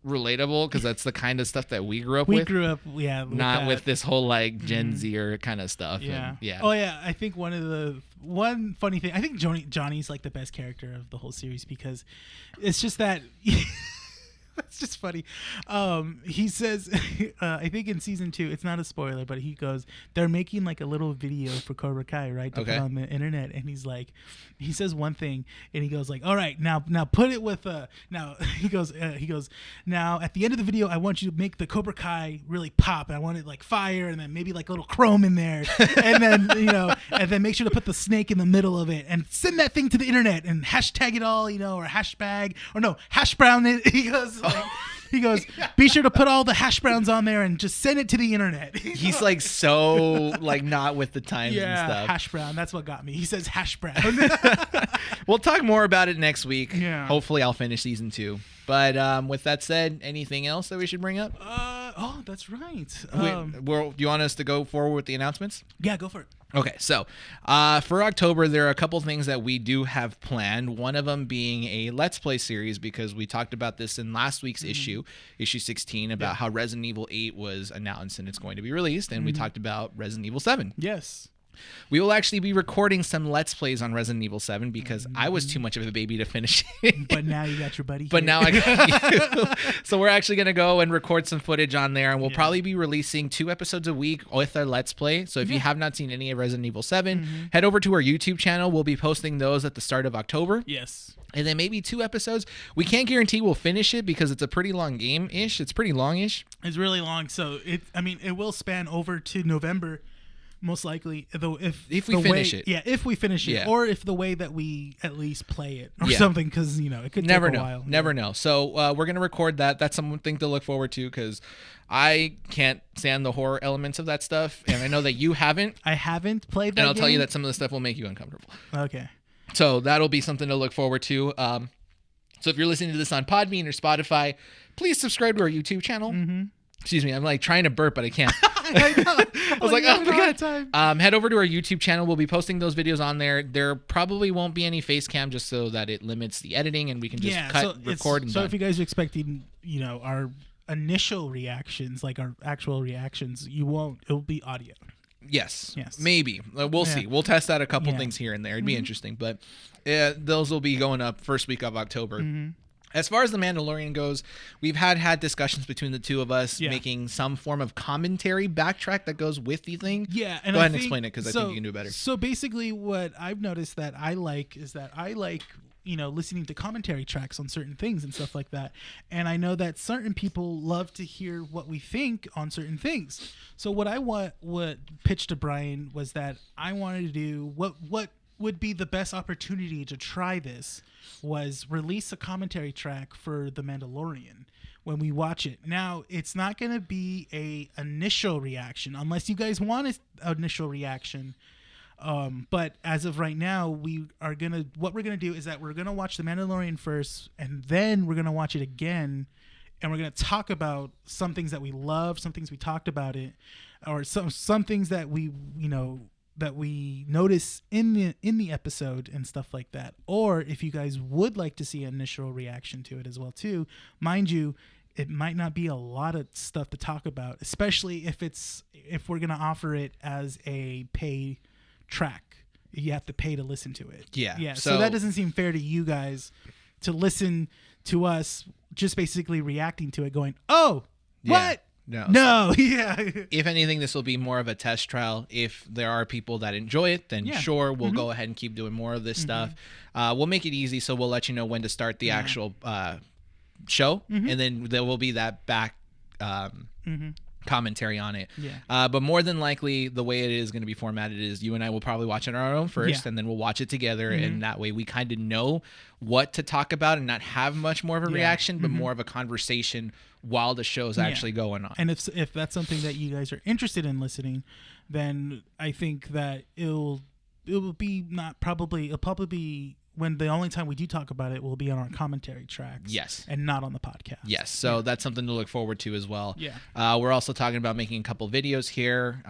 relatable because that's the kind of stuff that we grew up We with. grew up, yeah. Not that. with this whole like Gen Zer kind of stuff. Yeah. And, yeah. Oh yeah. I think one funny thing. I think Johnny's like the best character of the whole series because it's just that. That's just funny. He says, I think in season 2, it's not a spoiler, but he goes, they're making like a little video for Cobra Kai, right? To Okay. put on the internet. And he's like, he says one thing and he goes like, all right, now put it with, now he goes, now at the end of the video, I want you to make the Cobra Kai really pop. I want it like fire and then maybe like a little chrome in there. And then, and then make sure to put the snake in the middle of it and send that thing to the internet and hashtag it all, or hashtag, or no, hash brown it. He goes, be sure to put all the hash browns on there and just send it to the internet. He's like so like not with the times and stuff. Hash brown. That's what got me. He says hash brown. We'll talk more about it next week. Yeah. Hopefully I'll finish season 2. But with that said, anything else that we should bring up? Oh, that's right. Do you want us to go forward with the announcements? Yeah, go for it. Okay, so for October, there are a couple things that we do have planned. One of them being a Let's Play series because we talked about this in last week's issue 16, about how Resident Evil 8 was announced and it's going to be released, and we talked about Resident Evil 7. Yes. We will actually be recording some Let's Plays on Resident Evil 7 because I was too much of a baby to finish it. But now you got your buddy. But here. now I got you. So we're actually going to go and record some footage on there, and we'll probably be releasing 2 episodes a week with our Let's Play. So if you have not seen any of Resident Evil 7, head over to our YouTube channel. We'll be posting those at the start of October. Yes. And then maybe 2 episodes. We can't guarantee we'll finish it because it's a pretty long game-ish. It's pretty long-ish. It's really long, so it will span over to November. Most likely, though, if we finish it. Yeah, if we finish it, Yeah. or if the way that we at least play it or Yeah. something, because it could Never take a know. while. Never know. So we're gonna record that. That's something to look forward to because I can't stand the horror elements of that stuff, and I know that you haven't. I haven't played that. And I'll tell you game. that some of the stuff will make you uncomfortable. Okay. So that'll be something to look forward to. So if you're listening to this on Podbean or Spotify, please subscribe to our YouTube channel. Excuse me, I'm like trying to burp, but I can't. I was like, oh my god. Head over to our YouTube channel. We'll be posting those videos on there. There probably won't be any face cam just so that it limits the editing and we can just record and so done. if you guys are expecting, our initial reactions, like our actual reactions, you won't. It'll be audio. Yes. Yes. Maybe. We'll see. We'll test out a couple things here and there. It'd be interesting, but those will be going up first week of October. As far as The Mandalorian goes, we've had discussions between the two of us making some form of commentary backtrack that goes with the thing. Yeah, and go ahead and explain it because I think you can do better. So basically, what I've noticed that I like is that I like listening to commentary tracks on certain things and stuff like that. And I know that certain people love to hear what we think on certain things. So what pitched to Bryan was that I wanted to do what would be the best opportunity to try this was release a commentary track for The Mandalorian when we watch it. Now, it's not going to be a initial reaction unless you guys want an initial reaction. But as of right now, what we're gonna do is that we're gonna watch The Mandalorian first, and then we're gonna watch it again, and we're gonna talk about some things that we love, some things we talked about it, or some things that we notice in the episode and stuff like that. Or if you guys would like to see an initial reaction to it as well too, mind you, it might not be a lot of stuff to talk about, especially if we're gonna offer it as a pay track. You have to pay to listen to it. Yeah. So that doesn't seem fair to you guys to listen to us just basically reacting to it, going, "Oh, what? No." Yeah. If anything, this will be more of a test trial. If there are people that enjoy it, then sure, we'll go ahead and keep doing more of this stuff. We'll make it easy, so we'll let you know when to start the actual show, and then there will be that back commentary on it. But more than likely, the way it is going to be formatted is you and I will probably watch it on our own first, and then we'll watch it together, and that way we kind of know what to talk about and not have much more of a reaction, but more of a conversation while the show's actually going on. And if that's something that you guys are interested in listening, then I think that it'll probably be when the only time we do talk about it will be on our commentary tracks. Yes. And not on the podcast. Yes. So that's something to look forward to as well. Yeah. We're also talking about making a couple videos here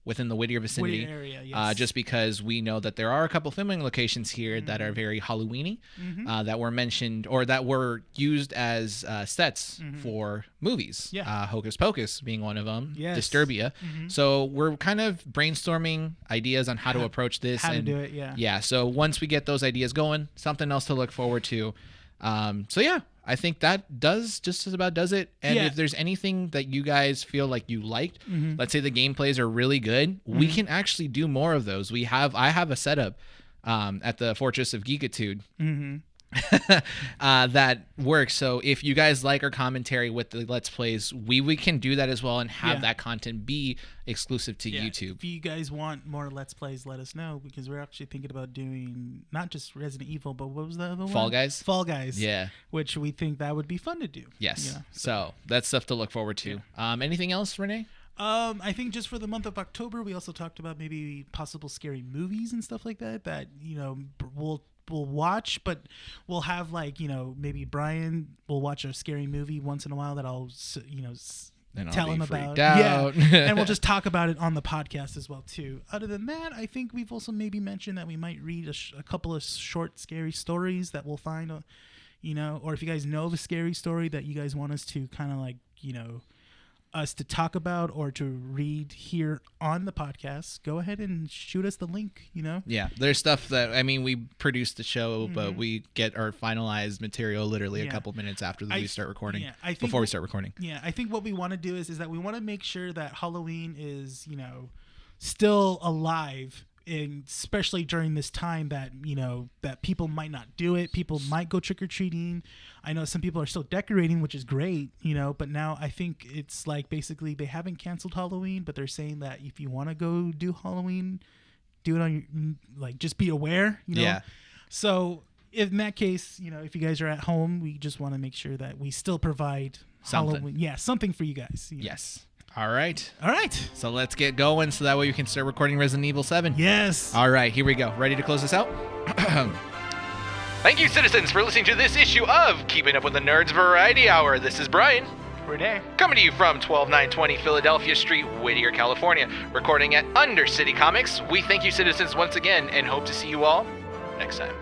within the Whittier vicinity. Whittier area, yes. Just because we know that there are a couple filming locations here that are very Halloween-y, that were mentioned or that were used as sets for movies. Yeah. Hocus Pocus being one of them. Yes. Disturbia. So we're kind of brainstorming ideas on how to approach this. How to do it, yeah. Yeah. So once we get those ideas going, something else to look forward to. So yeah, I think that just about does it. And if there's anything that you guys feel like you liked, let's say the gameplays are really good, we can actually do more of those. I have a setup at the Fortress of Geekitude that works. So if you guys like our commentary with the Let's Plays, we can do that as well and have that content be exclusive to YouTube. If you guys want more Let's Plays, let us know, because we're actually thinking about doing not just Resident Evil, but what was the other one? Fall Guys. Fall Guys. Yeah. Which we think that would be fun to do. Yes. So that's stuff to look forward to. Anything else, Rene? I think just for the month of October, we also talked about maybe possible scary movies and stuff like that we'll watch, but we'll have maybe Bryan will watch a scary movie once in a while that I'll tell him about. And we'll just talk about it on the podcast as well too. Other than that, I think we've also maybe mentioned that we might read a couple of short scary stories that we'll find, or if you guys know of a scary story that you guys want us to kind of us to talk about or to read here on the podcast, go ahead and shoot us the link. Yeah, there's stuff that we produce the show, but we get our finalized material literally a couple minutes after we start recording. Before we start recording. I think what we want to do is that we want to make sure that Halloween is still alive, and especially during this time that that people might not do it. People might go trick-or-treating. I know some people are still decorating, which is great, but now I think it's like basically they haven't canceled Halloween, but they're saying that if you want to go do Halloween, do it on your just be aware. So in that case, if you guys are at home, we just want to make sure that we still provide Halloween, something for you guys. Yes. All right. So let's get going so that way we can start recording Resident Evil 7. Yes. All right, here we go. Ready to close this out? Thank you, citizens, for listening to this issue of Keeping Up with the Nerds Variety Hour. This is Bryan. Rene. Coming to you from 12920 Philadelphia Street, Whittier, California. Recording at Undercity Comics. We thank you, citizens, once again, and hope to see you all next time.